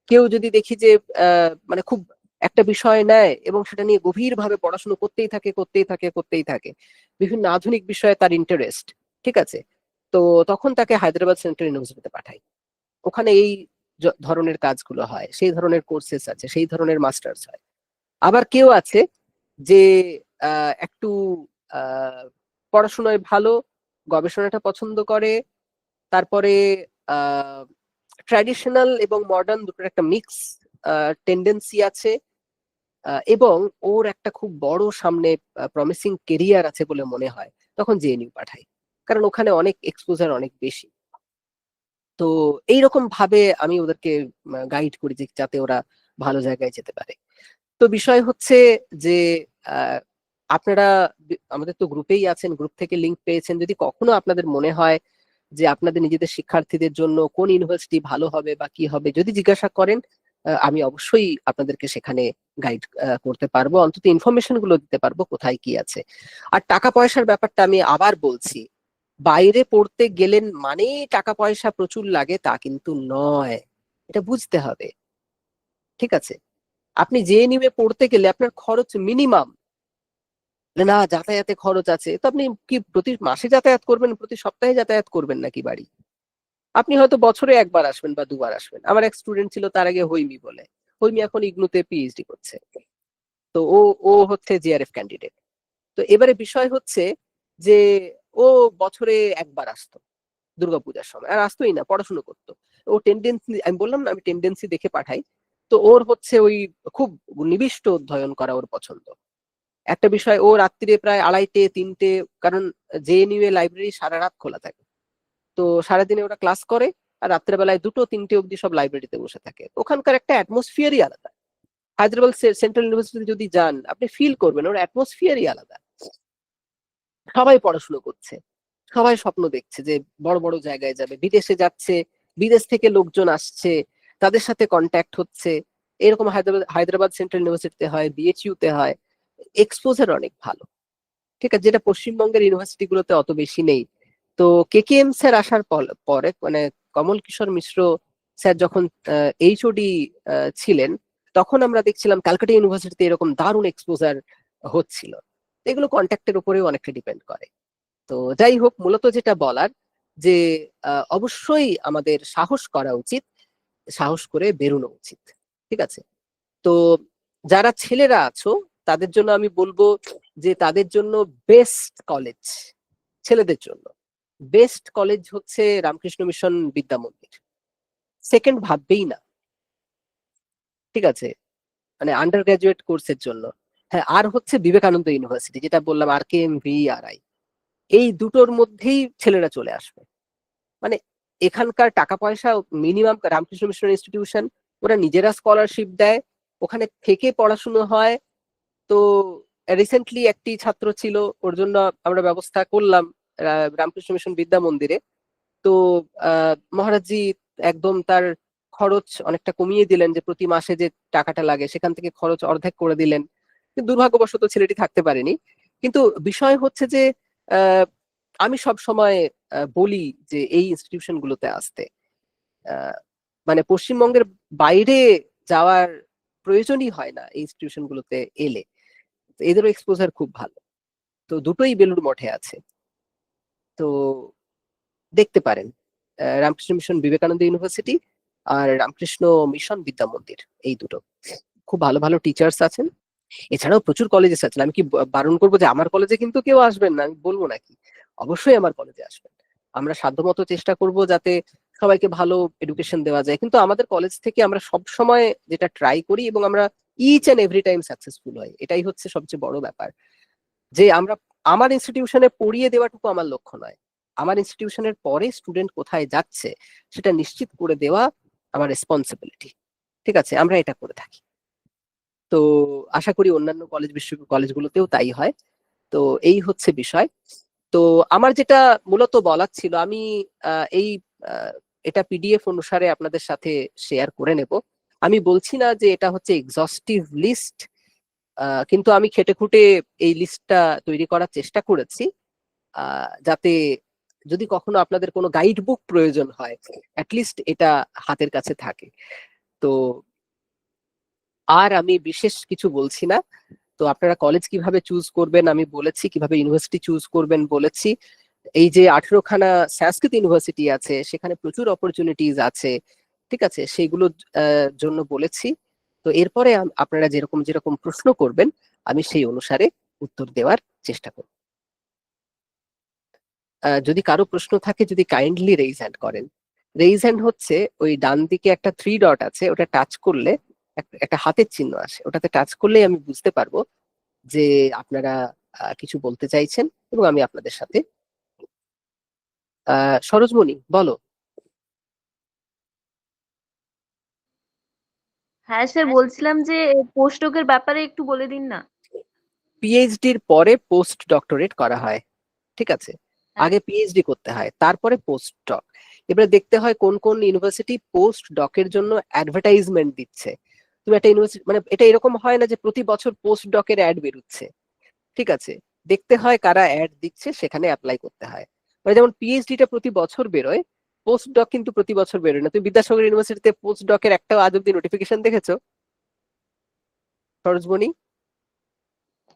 কেউ যদি দেখি যে মানে খুব একটা বিষয় নেয় এবং সেটা নিয়ে গভীর ভাবে পড়াশোনা করতেই থাকে করতেই থাকে করতেই থাকে, বিভিন্ন আধুনিক বিষয়ে তার ইন্টারেস্ট, ঠিক আছে, তো তখন তাকে হায়দ্রাবাদ সেন্ট্রাল ইউনিভার্সিটিতে পাঠাই। ওখানে এই ধরনের কাজগুলো হয়, সেই ধরনের কোর্সেস আছে, সেই ধরনের মাস্টার্স হয়। আবার কেউ আছে যে একটু আহ পড়াশোনায় ভালো, গবেষণাটা পছন্দ করে, তারপরে ট্র্যাডিশনাল এবং মডার্ন দুটোর একটা মিক্স টেন্ডেন্সি আছে, এবং ওর একটা খুব বড় সামনে প্রমিসিং কেরিয়ার আছে বলে মনে হয়, তখন জেএনইউ পাঠাই, কারণ ওখানে অনেক এক্সপোজার অনেক বেশি। তো এইরকম ভাবে আমি ওদেরকে গাইড করি যে যাতে ওরা ভালো জায়গায় যেতে পারে। তো বিষয় হচ্ছে যে আহ, আপনারা আমাদের তো গ্রুপেই আছেন, গ্রুপ থেকে লিংক পেয়েছেন, যদি কখনো আপনাদের মনে হয় যে আপনাদের নিজেদের শিক্ষার্থীদের জন্য কোন ইউনিভার্সিটি ভালো হবে বা কি হবে, যদি জিজ্ঞাসা করেন, আমি অবশ্যই আপনাদেরকে সেখানে গাইড করতে পারবো, অন্তত ইনফরমেশন গুলো দিতে পারবো কোথায় কি আছে। আর টাকা পয়সার ব্যাপারটা আমি আবার বলছি, বাইরে পড়তে গেলেন মানে টাকা পয়সা প্রচুর লাগে তা কিন্তু নয়, এটা বুঝতে হবে, ঠিক আছে। আপনি জেএনইউ এ পড়তে গেলে আপনার খরচ মিনিমাম, না যাতায়াতে খরচ আছে, তো আপনি কি প্রতি মাসে যাতায়াত করবেন, প্রতি সপ্তাহে যাতায়াত করবেন নাকি বাড়ি? আপনি হয়তো বছরে একবার আসবেন বা দুবার আসবেন। আমার এক স্টুডেন্ট ছিল, তার আগে হৈমি বলে, হৈমি এখন ইগনুতে পিএইচডি করছে। তো ও ও হচ্ছে জিআরএফ ক্যান্ডিডেট। তো এবারে বিষয় হচ্ছে যে ও বছরে একবার আসতো দুর্গাপূজার সময়, আর আসতোই না, পড়াশুনো করতো। ও টেন্ডেন্সি, আমি বললাম না আমি টেন্ডেন্সি দেখে পাঠাই, তো ওর হচ্ছে ওই খুব নিবিষ্ট অধ্যয়ন করা ওর পছন্দ। একটা বিষয়, ও রাত্রিরে প্রায় 2:30 3টে, কারণ জেএনইউ এ লাইব্রেরি সারা রাত খোলা থাকে, তো সারাদিনে ওরা ক্লাস করে, আর রাত্রেবেলায় 2টো 3টে অব্দি সব লাইব্রেরিতে বসে থাকে। ওখানকার একটা অ্যাটমসফিয়ারই আলাদা। হায়দ্রাবাদ সেন্ট্রাল ইউনিভার্সিটি যদি যান, আপনি ফিল করবেন ওর অ্যাটমসফিয়ারই আলাদা। সবাই পড়াশুনো করছে, সবাই স্বপ্ন দেখছে যে বড় বড় জায়গায় যাবে, বিদেশে যাচ্ছে, বিদেশ থেকে লোকজন আসছে, তাদের সাথে কন্ট্যাক্ট হচ্ছে। এরকম হায়দ্রাবাদ হায়দ্রাবাদ সেন্ট্রাল ইউনিভার্সিটিতে হয়, বিএইচইউ তে হয়, এক্সপোজার অনেক ভালো, ঠিক আছে, যেটা পশ্চিমবঙ্গের ইউনিভার্সিটি গুলোতে অত বেশি নেই। তো কেকেএম স্যার আসার পরে, মানে কমল কিশোর মিশ্র স্যার যখন এইচওডি ছিলেন, তখন আমরা দেখছিলাম ক্যালকাটা ইউনিভার্সিটিতে এরকম দারুণ এক্সপোজার হচ্ছিল। এগুলো কন্ট্যাক্টের উপরেও অনেকটা ডিপেন্ড করে। তো যাই হোক, মূলত যেটা বলার যে অবশ্যই আমাদের সাহস করা উচিত, সাহস করে বেরোনো উচিত, ঠিক আছে। তো যারা ছেলেরা আছো, তাদের জন্য আমি বলবো যে তাদের জন্য বেস্ট কলেজ, ছেলেদের জন্য বেস্ট কলেজ হচ্ছে রামকৃষ্ণ মিশন বিদ্যা মন্দির, সেকেন্ড ভাববেই না, ঠিক আছে। মানে আন্ডার গ্রাজুয়েট কোর্সের জন্য। হ্যাঁ, আর হচ্ছে বিবেকানন্দ ইউনিভার্সিটি, যেটা বললাম আর K M V R I, এই দুটোর মধ্যেই ছেলেরা চলে আসবে। মানে এখানকার টাকা পয়সা মিনিমাম, রামকৃষ্ণ মিশন ইনস্টিটিউশন ওরা নিজেরা স্কলারশিপ দেয়, ওখানে থেকে পড়াশুনো হয়। তো রিসেন্টলি একটি ছাত্র ছিল, ওর জন্য আমরা ব্যবস্থা করলাম রামকৃষ্ণ মিশন বিদ্যা মন্দিরে। তো মহারাজজি একদম তার খরচ অনেকটা কমিয়ে দিলেন, যে প্রতি মাসে যে টাকাটা লাগে সেখান থেকে খরচ অর্ধেক করে দিলেন। কিন্তু দুর্ভাগ্যবশত ছেলেটি থাকতে পারেনি। কিন্তু বিষয় হচ্ছে যে আহ, আমি সব সময় বলি যে এই ইনস্টিটিউশন গুলোতে আসতে, আহ, মানে পশ্চিমবঙ্গের বাইরে যাওয়ার প্রয়োজনই হয় না এই ইনস্টিটিউশন গুলোতে এলে। তো এদেরও এক্সপোজার খুব ভালো। তো দুটোই বেলুড় মঠে আছে। তো দেখতে পারেন রামকৃষ্ণ মিশন বিবেকানন্দ ইউনিভার্সিটি আর রামকৃষ্ণ মিশন বিদ্যা মন্দির, এই দুটো খুব ভালো ভালো টিচার্স আছেন। এছাড়াও প্রচুর কলেজেস আছেন। আমি কি বারণ করবো যে আমার কলেজে কিন্তু কেউ আসবেন না? আমি বলবো নাকি? অবশ্যই আমার কলেজে আসবেন। আমরা সাধ্যমতো চেষ্টা করব যাতে সবাইকে ভালো এডুকেশন দেওয়া যায়, কিন্তু আমাদের কলেজ থেকে আমরা সব সময় যেটা ট্রাই করি, এবং আমরা each and every time successful হয়, এটাই হচ্ছে সবচেয়ে বড় ব্যাপার। যে আমরা, আমার ইনস্টিটিউশনে পড়িয়ে দেওয়াটুকু আমার লক্ষ্য নয়, আমার ইনস্টিটিউশনের পরে স্টুডেন্ট কোথায় যাচ্ছে সেটা নিশ্চিত করে দেওয়া আমার রেসপন্সিবিলিটি। ঠিক আছে, আমরা এটা করে থাকি। তো আশা করি অন্যান্য কলেজগুলোতেও তাই হয়। তো এই হচ্ছে বিষয়। তো আমার যেটা মূলত বলার ছিল, আমি এই এটা পিডিএফ অনুসারে আপনাদের সাথে শেয়ার করে নেব। আমি বলছি না যে এটা হচ্ছে এক্সস্টিভ লিস্ট, কিন্তু আমি খেটে খুঁটে এই লিস্টটা তৈরি করার চেষ্টা করেছি, যাতে যদি কখনো আপনাদের কোনো গাইড বুক প্রয়োজন হয়, অ্যাটলিস্ট এটা হাতের কাছে থাকে। তো আর আমি বিশেষ কিছু বলছি না। তো আপনারা কলেজ কিভাবে চুজ করবেন আমি বলেছি, কিভাবে ইউনিভার্সিটি চুজ করবেন বলেছি। এই যে 18খানা সংস্কৃত ইউনিভার্সিটি আছে, সেখানে প্রচুর অপরচুনিটিজ আছে, ঠিক আছে, সেইগুলোর জন্য বলেছি। তো এরপরে আপনারা যেরকম যেরকম প্রশ্ন করবেন আমি সেই অনুসারে উত্তর দেওয়ার চেষ্টা করব। যদি কারো প্রশ্ন থাকে, যদি কাইন্ডলি রেইজ হ্যান্ড করেন। রেইজ হ্যান্ড হচ্ছে ওই ডান দিকে একটা 3 ডট আছে, ওটা টাচ করলে একটা হাতের চিহ্ন আসে, ওটাতে টাচ করলেই আমি বুঝতে পারবো যে আপনারা কিছু বলতে চাইছেন, এবং আমি আপনাদের সাথে। সরোজমণি, বলো।
হ্যাঁ স্যার, বলছিলাম যে পোস্টডকের ব্যাপারে একটু বলে দিন না।
পিএইচডির পরে পোস্ট ডক্টরেট করা হয়, ঠিক আছে?
হ্যাঁ।
আগে পিএইচডি করতে হয়, তারপরে পোস্ট ডক। এবারে দেখতে হয় কোন কোন ইউনিভার্সিটি পোস্ট ডকের জন্য অ্যাডভার্টাইজমেন্ট দিচ্ছে। তুমি একটা ইউনিভার্সিটি, মানে এটা এরকম হয় না যে প্রতি বছর পোস্ট ডকের অ্যাড বেরোচ্ছে, ঠিক আছে? দেখতে হয় কারা অ্যাড দিচ্ছে, সেখানে অ্যাপ্লাই করতে হয়। মানে যেমন পিএইচডিটা প্রতি বছর বেরোয়, পোস্ট ডক কিন্তু প্রতি বছর বেরোয় না। তুমি বিদ্যাসাগর ইউনিভার্সিটিতে পোস্ট ডকের একটা আজ অব্দি নোটিফিকেশন দেখেছো, সরোজমণি?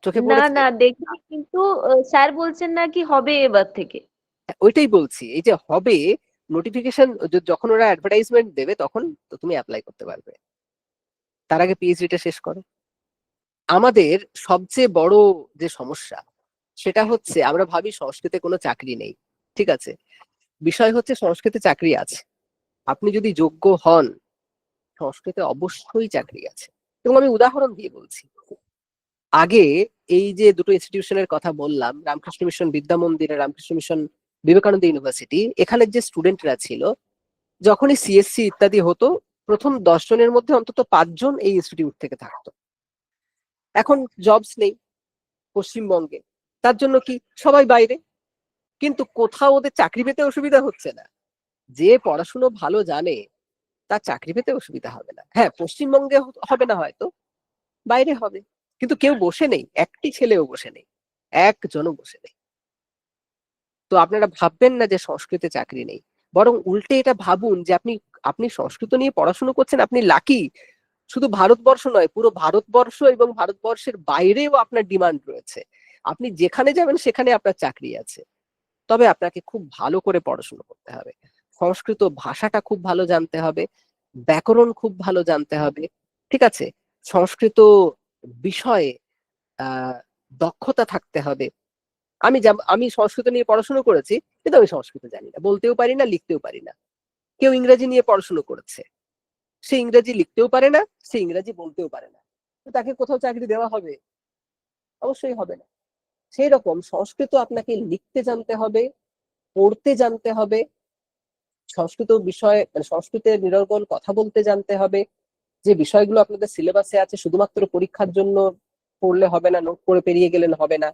চোখে
না
পড়েছে?
না, দেখিনি, কিন্তু স্যার বলছেন নাকি হবে এবার থেকে।
ওইটাই বলছি, এই যে হবে নোটিফিকেশন, যখন ওরা অ্যাডভার্টাইজমেন্ট দেবে তখন তো তুমি অ্যাপ্লাই করতে পারবে। তার আগে পিএইচডিটা শেষ করো। আমাদের সবচেয়ে বড় যে সমস্যা সেটা হচ্ছে আমরা ভাবি সংস্কৃতে কোনো চাকরি নেই, ঠিক আছে? বিষয় হচ্ছে সংস্কৃতে চাকরি আছে। আপনি যদি যোগ্য হন, সংস্কৃতে অবশ্যই চাকরি আছে। এবং আমি উদাহরণ দিয়ে বলছি। আগে এই যে দুটো ইনস্টিটিউশনের কথা বললাম, রামকৃষ্ণ মিশন বিদ্যা মন্দির আর রামকৃষ্ণ মিশন বিবেকানন্দ ইউনিভার্সিটি, এখানের যে স্টুডেন্টরা ছিল, যখনই সিএসসি ইত্যাদি হতো, প্রথম 10 জনের মধ্যে অন্তত 5 জন এই ইনস্টিটিউট থেকে থাকতো। এখন জবস নেই পশ্চিমবঙ্গে, তার জন্য কি সবাই বাইরে। কিন্তু কোথাও ওদের চাকরি পেতে অসুবিধা হচ্ছে না। যে পড়াশুনো ভালো জানে তার চাকরি পেতে অসুবিধা হবে না। হ্যাঁ, পশ্চিমবঙ্গে হবে না হয়তো, বাইরে হবে। কিন্তু কেউ বসে নেই, একটি ছেলেও বসে নেই, একজনও বসে নেই। তো আপনারা ভাববেন না যে সংস্কৃতে চাকরি নেই, বরং উল্টে এটা ভাবুন যে আপনি আপনি সংস্কৃত নিয়ে পড়াশোনা করছেন, আপনি লাকি। শুধু ভারতবর্ষ নয়, পুরো ভারতবর্ষ এবং ভারতবর্ষের বাইরেও আপনার ডিমান্ড রয়েছে। আপনি যেখানে যাবেন সেখানে আপনার চাকরি আছে। তবে আপনাকে খুব ভালো করে পড়াশোনা করতে হবে, সংস্কৃত ভাষাটা খুব ভালো জানতে হবে, ব্যাকরণ খুব ভালো জানতে হবে, ঠিক আছে? সংস্কৃত বিষয়ে আহ দক্ষতা থাকতে হবে। আমি সংস্কৃত নিয়ে পড়াশোনা করেছি, কিন্তু আমি সংস্কৃত জানি না, বলতেও পারি না, লিখতেও পারি না। কেউ ইংরেজি নিয়ে পড়াশোনা করেছে, সে ইংরেজি লিখতেও পারে না, সে ইংরেজি বলতেও পারে না। তাকে কোথাও চাকরি দেওয়া হবে? অবশ্যই হবে না। সেই রকম সংস্কৃত আপনাকে লিখতে জানতে হবে, পড়তে জানতে হবে, সংস্কৃত বিষয় মানে সংস্কৃতের নিরর্গল কথা বলতে জানতে হবে। যে বিষয়গুলো আপনাদের সিলেবাসে আছে শুধুমাত্র পরীক্ষার জন্য পড়লে হবে না, নোট করে পেরিয়ে গেলেন হবে না,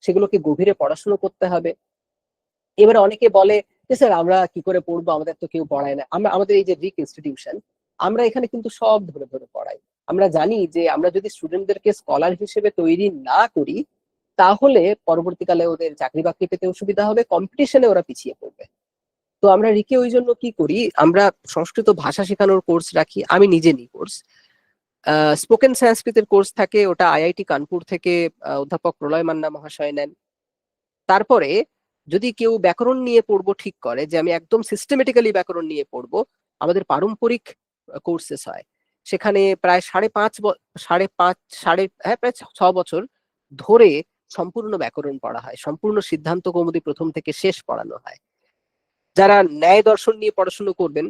সেগুলোকে গভীরে পড়াশোনা করতে হবে। এবারে অনেকে বলে যে স্যার আমরা কি করে পড়বো, আমাদের তো কেউ পড়ায় না। আমরা আমাদের এই যে রিক ইনস্টিটিউশন, আমরা এখানে কিন্তু সব ধরে ধরে পড়াই। আমরা জানি যে আমরা যদি স্টুডেন্টদেরকে স্কলার হিসেবে তৈরি না করি, তাহলে পরবর্তীকালে ওদের চাকরি বাকরি পেতে অসুবিধা হবে, কম্পিটিশনে ওরা পিছিয়ে পড়বে। তো আমরা রিকে ওই জন্য কি করি, আমরা সংস্কৃত ভাষা শেখানোর কোর্স রাখি, আমি নিজে নিই কোর্স। স্পোকেন সংস্কৃতের কোর্স থাকে, ওটা আইআইটি কানপুর থেকে অধ্যাপক প্রলয় মান্না মহাশয় নেন। তারপরে যদি কেউ ব্যাকরণ নিয়ে পড়বো ঠিক করে যে আমি একদম সিস্টেমেটিক্যালি ব্যাকরণ নিয়ে পড়বো, আমাদের পারম্পরিক কোর্সেস হয়। সেখানে প্রায় প্রায় 6 বছর ধরে সম্পূর্ণ ব্যাকরণ পড়া হয়, সম্পূর্ণ সিদ্ধান্ত কৌমুদী প্রথম থেকে শেষ পড়ানো হয়। যারা ন্যায় দর্শন নিয়ে পড়াশুনো করবেন,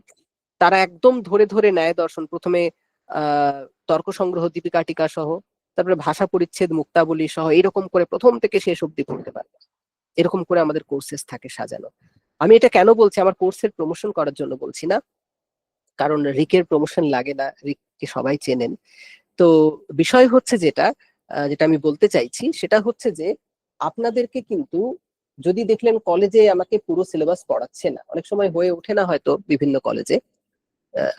তারা একদম ধরে ধরে ন্যায় দর্শন প্রথমে তর্ক সংগ্রহ দীপিকা টিকা সহ, তারপরে ভাষা পরিচ্ছেদ মুক্তাবলী সহ এরকম করে প্রথম থেকে শেষ অব্দি পড়তে পারবে। এরকম করে আমাদের কোর্সেস থাকে সাজানো। আমি এটা কেন বলছি, আমার কোর্সের প্রমোশন করার জন্য বলছি না, কারণ রিকের প্রমোশন লাগে না, রিককে সবাই চেনেন। তো বিষয় হচ্ছে যেটা যেটা আমি বলতে চাইছি সেটা হচ্ছে যে আপনাদেরকে কিন্তু, যদি দেখলেন কলেজে আমাকে পুরো সিলেবাস পড়াচ্ছে না, অনেক সময় হয়ে ওঠে না হয়তো বিভিন্ন কলেজে,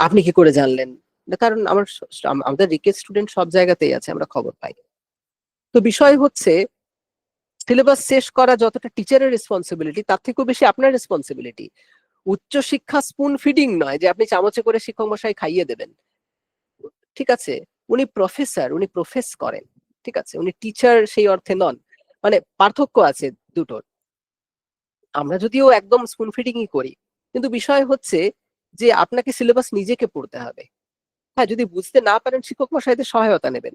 আপনি কি করে জানলেন? কারণ আমাদের রিকের স্টুডেন্ট সব জায়গাতেই আছে, আমরা খবর পাই। তো বিষয় হচ্ছে সিলেবাস শেষ করা যতটা টিচারের রেসপন্সিবিলিটি, তার থেকেও বেশি আপনার রেসপন্সিবিলিটি। উচ্চশিক্ষা স্পুন ফিডিং নয় যে আপনি চামচে করে শিক্ষক মশাই খাইয়ে দেবেন, ঠিক আছে? উনি প্রফেসর, উনি প্রফেস করেন, ঠিক আছে? উনি টিচার সেই অর্থে নন, মানে পার্থক্য আছে দুটোর। আমরা যদিও একদম স্পুন ফিডিংই করি, কিন্তু বিষয় হচ্ছে যে আপনাকে সিলেবাস নিজেকে পড়তে হবে। হ্যাঁ, যদি বুঝতে না পারেন শিক্ষক মশাইদের সহায়তা নেবেন,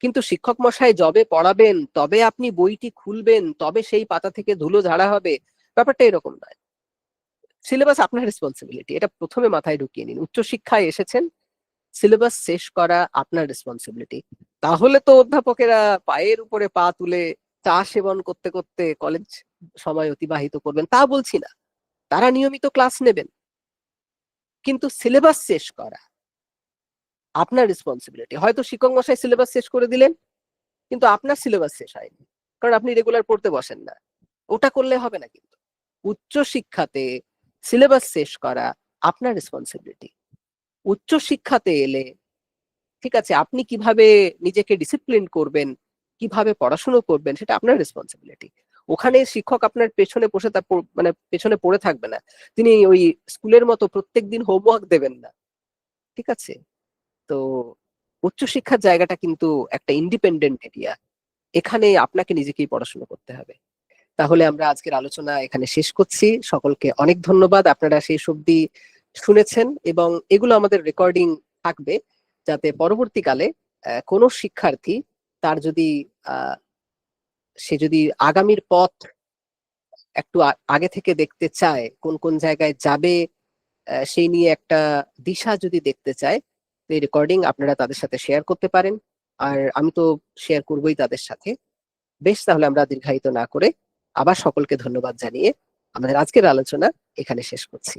কিন্তু শিক্ষক মশাই যবে পড়াবেন তবে আপনি বইটি খুলবেন, তবে সেই পাতা থেকে ধুলো ঝাড়া হবে, ব্যাপারটা এরকম নয়। সিলেবাস আপনার রেসপন্সিবিলিটি, এটা প্রথমে মাথায় ঢুকিয়ে নিন। উচ্চশিক্ষায় এসেছেন, সিলেবাস শেষ করা আপনার রেসপন্সিবিলিটি। তাহলে তো অধ্যাপকেরা পায়ের উপরে পা তুলে চা সেবন করতে করতে কলেজ সময় অতিবাহিত করবেন, তা বলছি না, তারা নিয়মিত ক্লাস নেবেন, কিন্তু সিলেবাস শেষ করা আপনার রেসপন্সিবিলিটি। হয়তো শিক্ষক মশাই সিলেবাস শেষ করে দিলেন, কিন্তু আপনার সিলেবাস শেষ হয়নি, কারণ আপনি রেগুলার পড়তে বসেন না। ওটা করলে হবে না। কিন্তু উচ্চ শিক্ষাতে সিলেবাস শেষ করা আপনার রেসপন্সিবিলিটি। উচ্চ শিক্ষাতে এলে, ঠিক আছে, আপনি কিভাবে নিজেকে ডিসিপ্লিন করবেন, কিভাবে পড়াশুনো করবেন, সেটা আপনার রেসপন্সিবিলিটি। ওখানে শিক্ষক আপনার পেছনে বসে তার মানে পেছনে পড়ে থাকবে না, তিনি ওই স্কুলের মতো প্রত্যেকদিন হোমওয়ার্ক দেবেন না, ঠিক আছে? তো উচ্চশিক্ষার জায়গাটা কিন্তু একটা ইন্ডিপেন্ডেন্ট এরিয়া, এখানে আপনাকে নিজেকেই পড়াশোনা করতে হবে। তাহলে আমরা আজকের আলোচনা এখানে শেষ করছি। সকলকে অনেক ধন্যবাদ, আপনারা শেষ অবধি শুনেছেন, এবং এগুলো আমাদের রেকর্ডিং থাকবে, যাতে পরবর্তীকালে কোনো শিক্ষার্থী তার যদি সে যদি আগামীর পথ একটু আগে থেকে দেখতে চায়, কোন কোন জায়গায় যাবে, সেই নিয়ে একটা দিশা যদি দেখতে চায়, এই রেকর্ডিং আপনারা তাদের সাথে শেয়ার করতে পারেন। আর আমি তো শেয়ার করবোই তাদের সাথে। বেশ, তাহলে আমরা দীর্ঘায়িত না করে আবার সকলকে ধন্যবাদ জানিয়ে আমাদের আজকের আলোচনা এখানে শেষ করছি।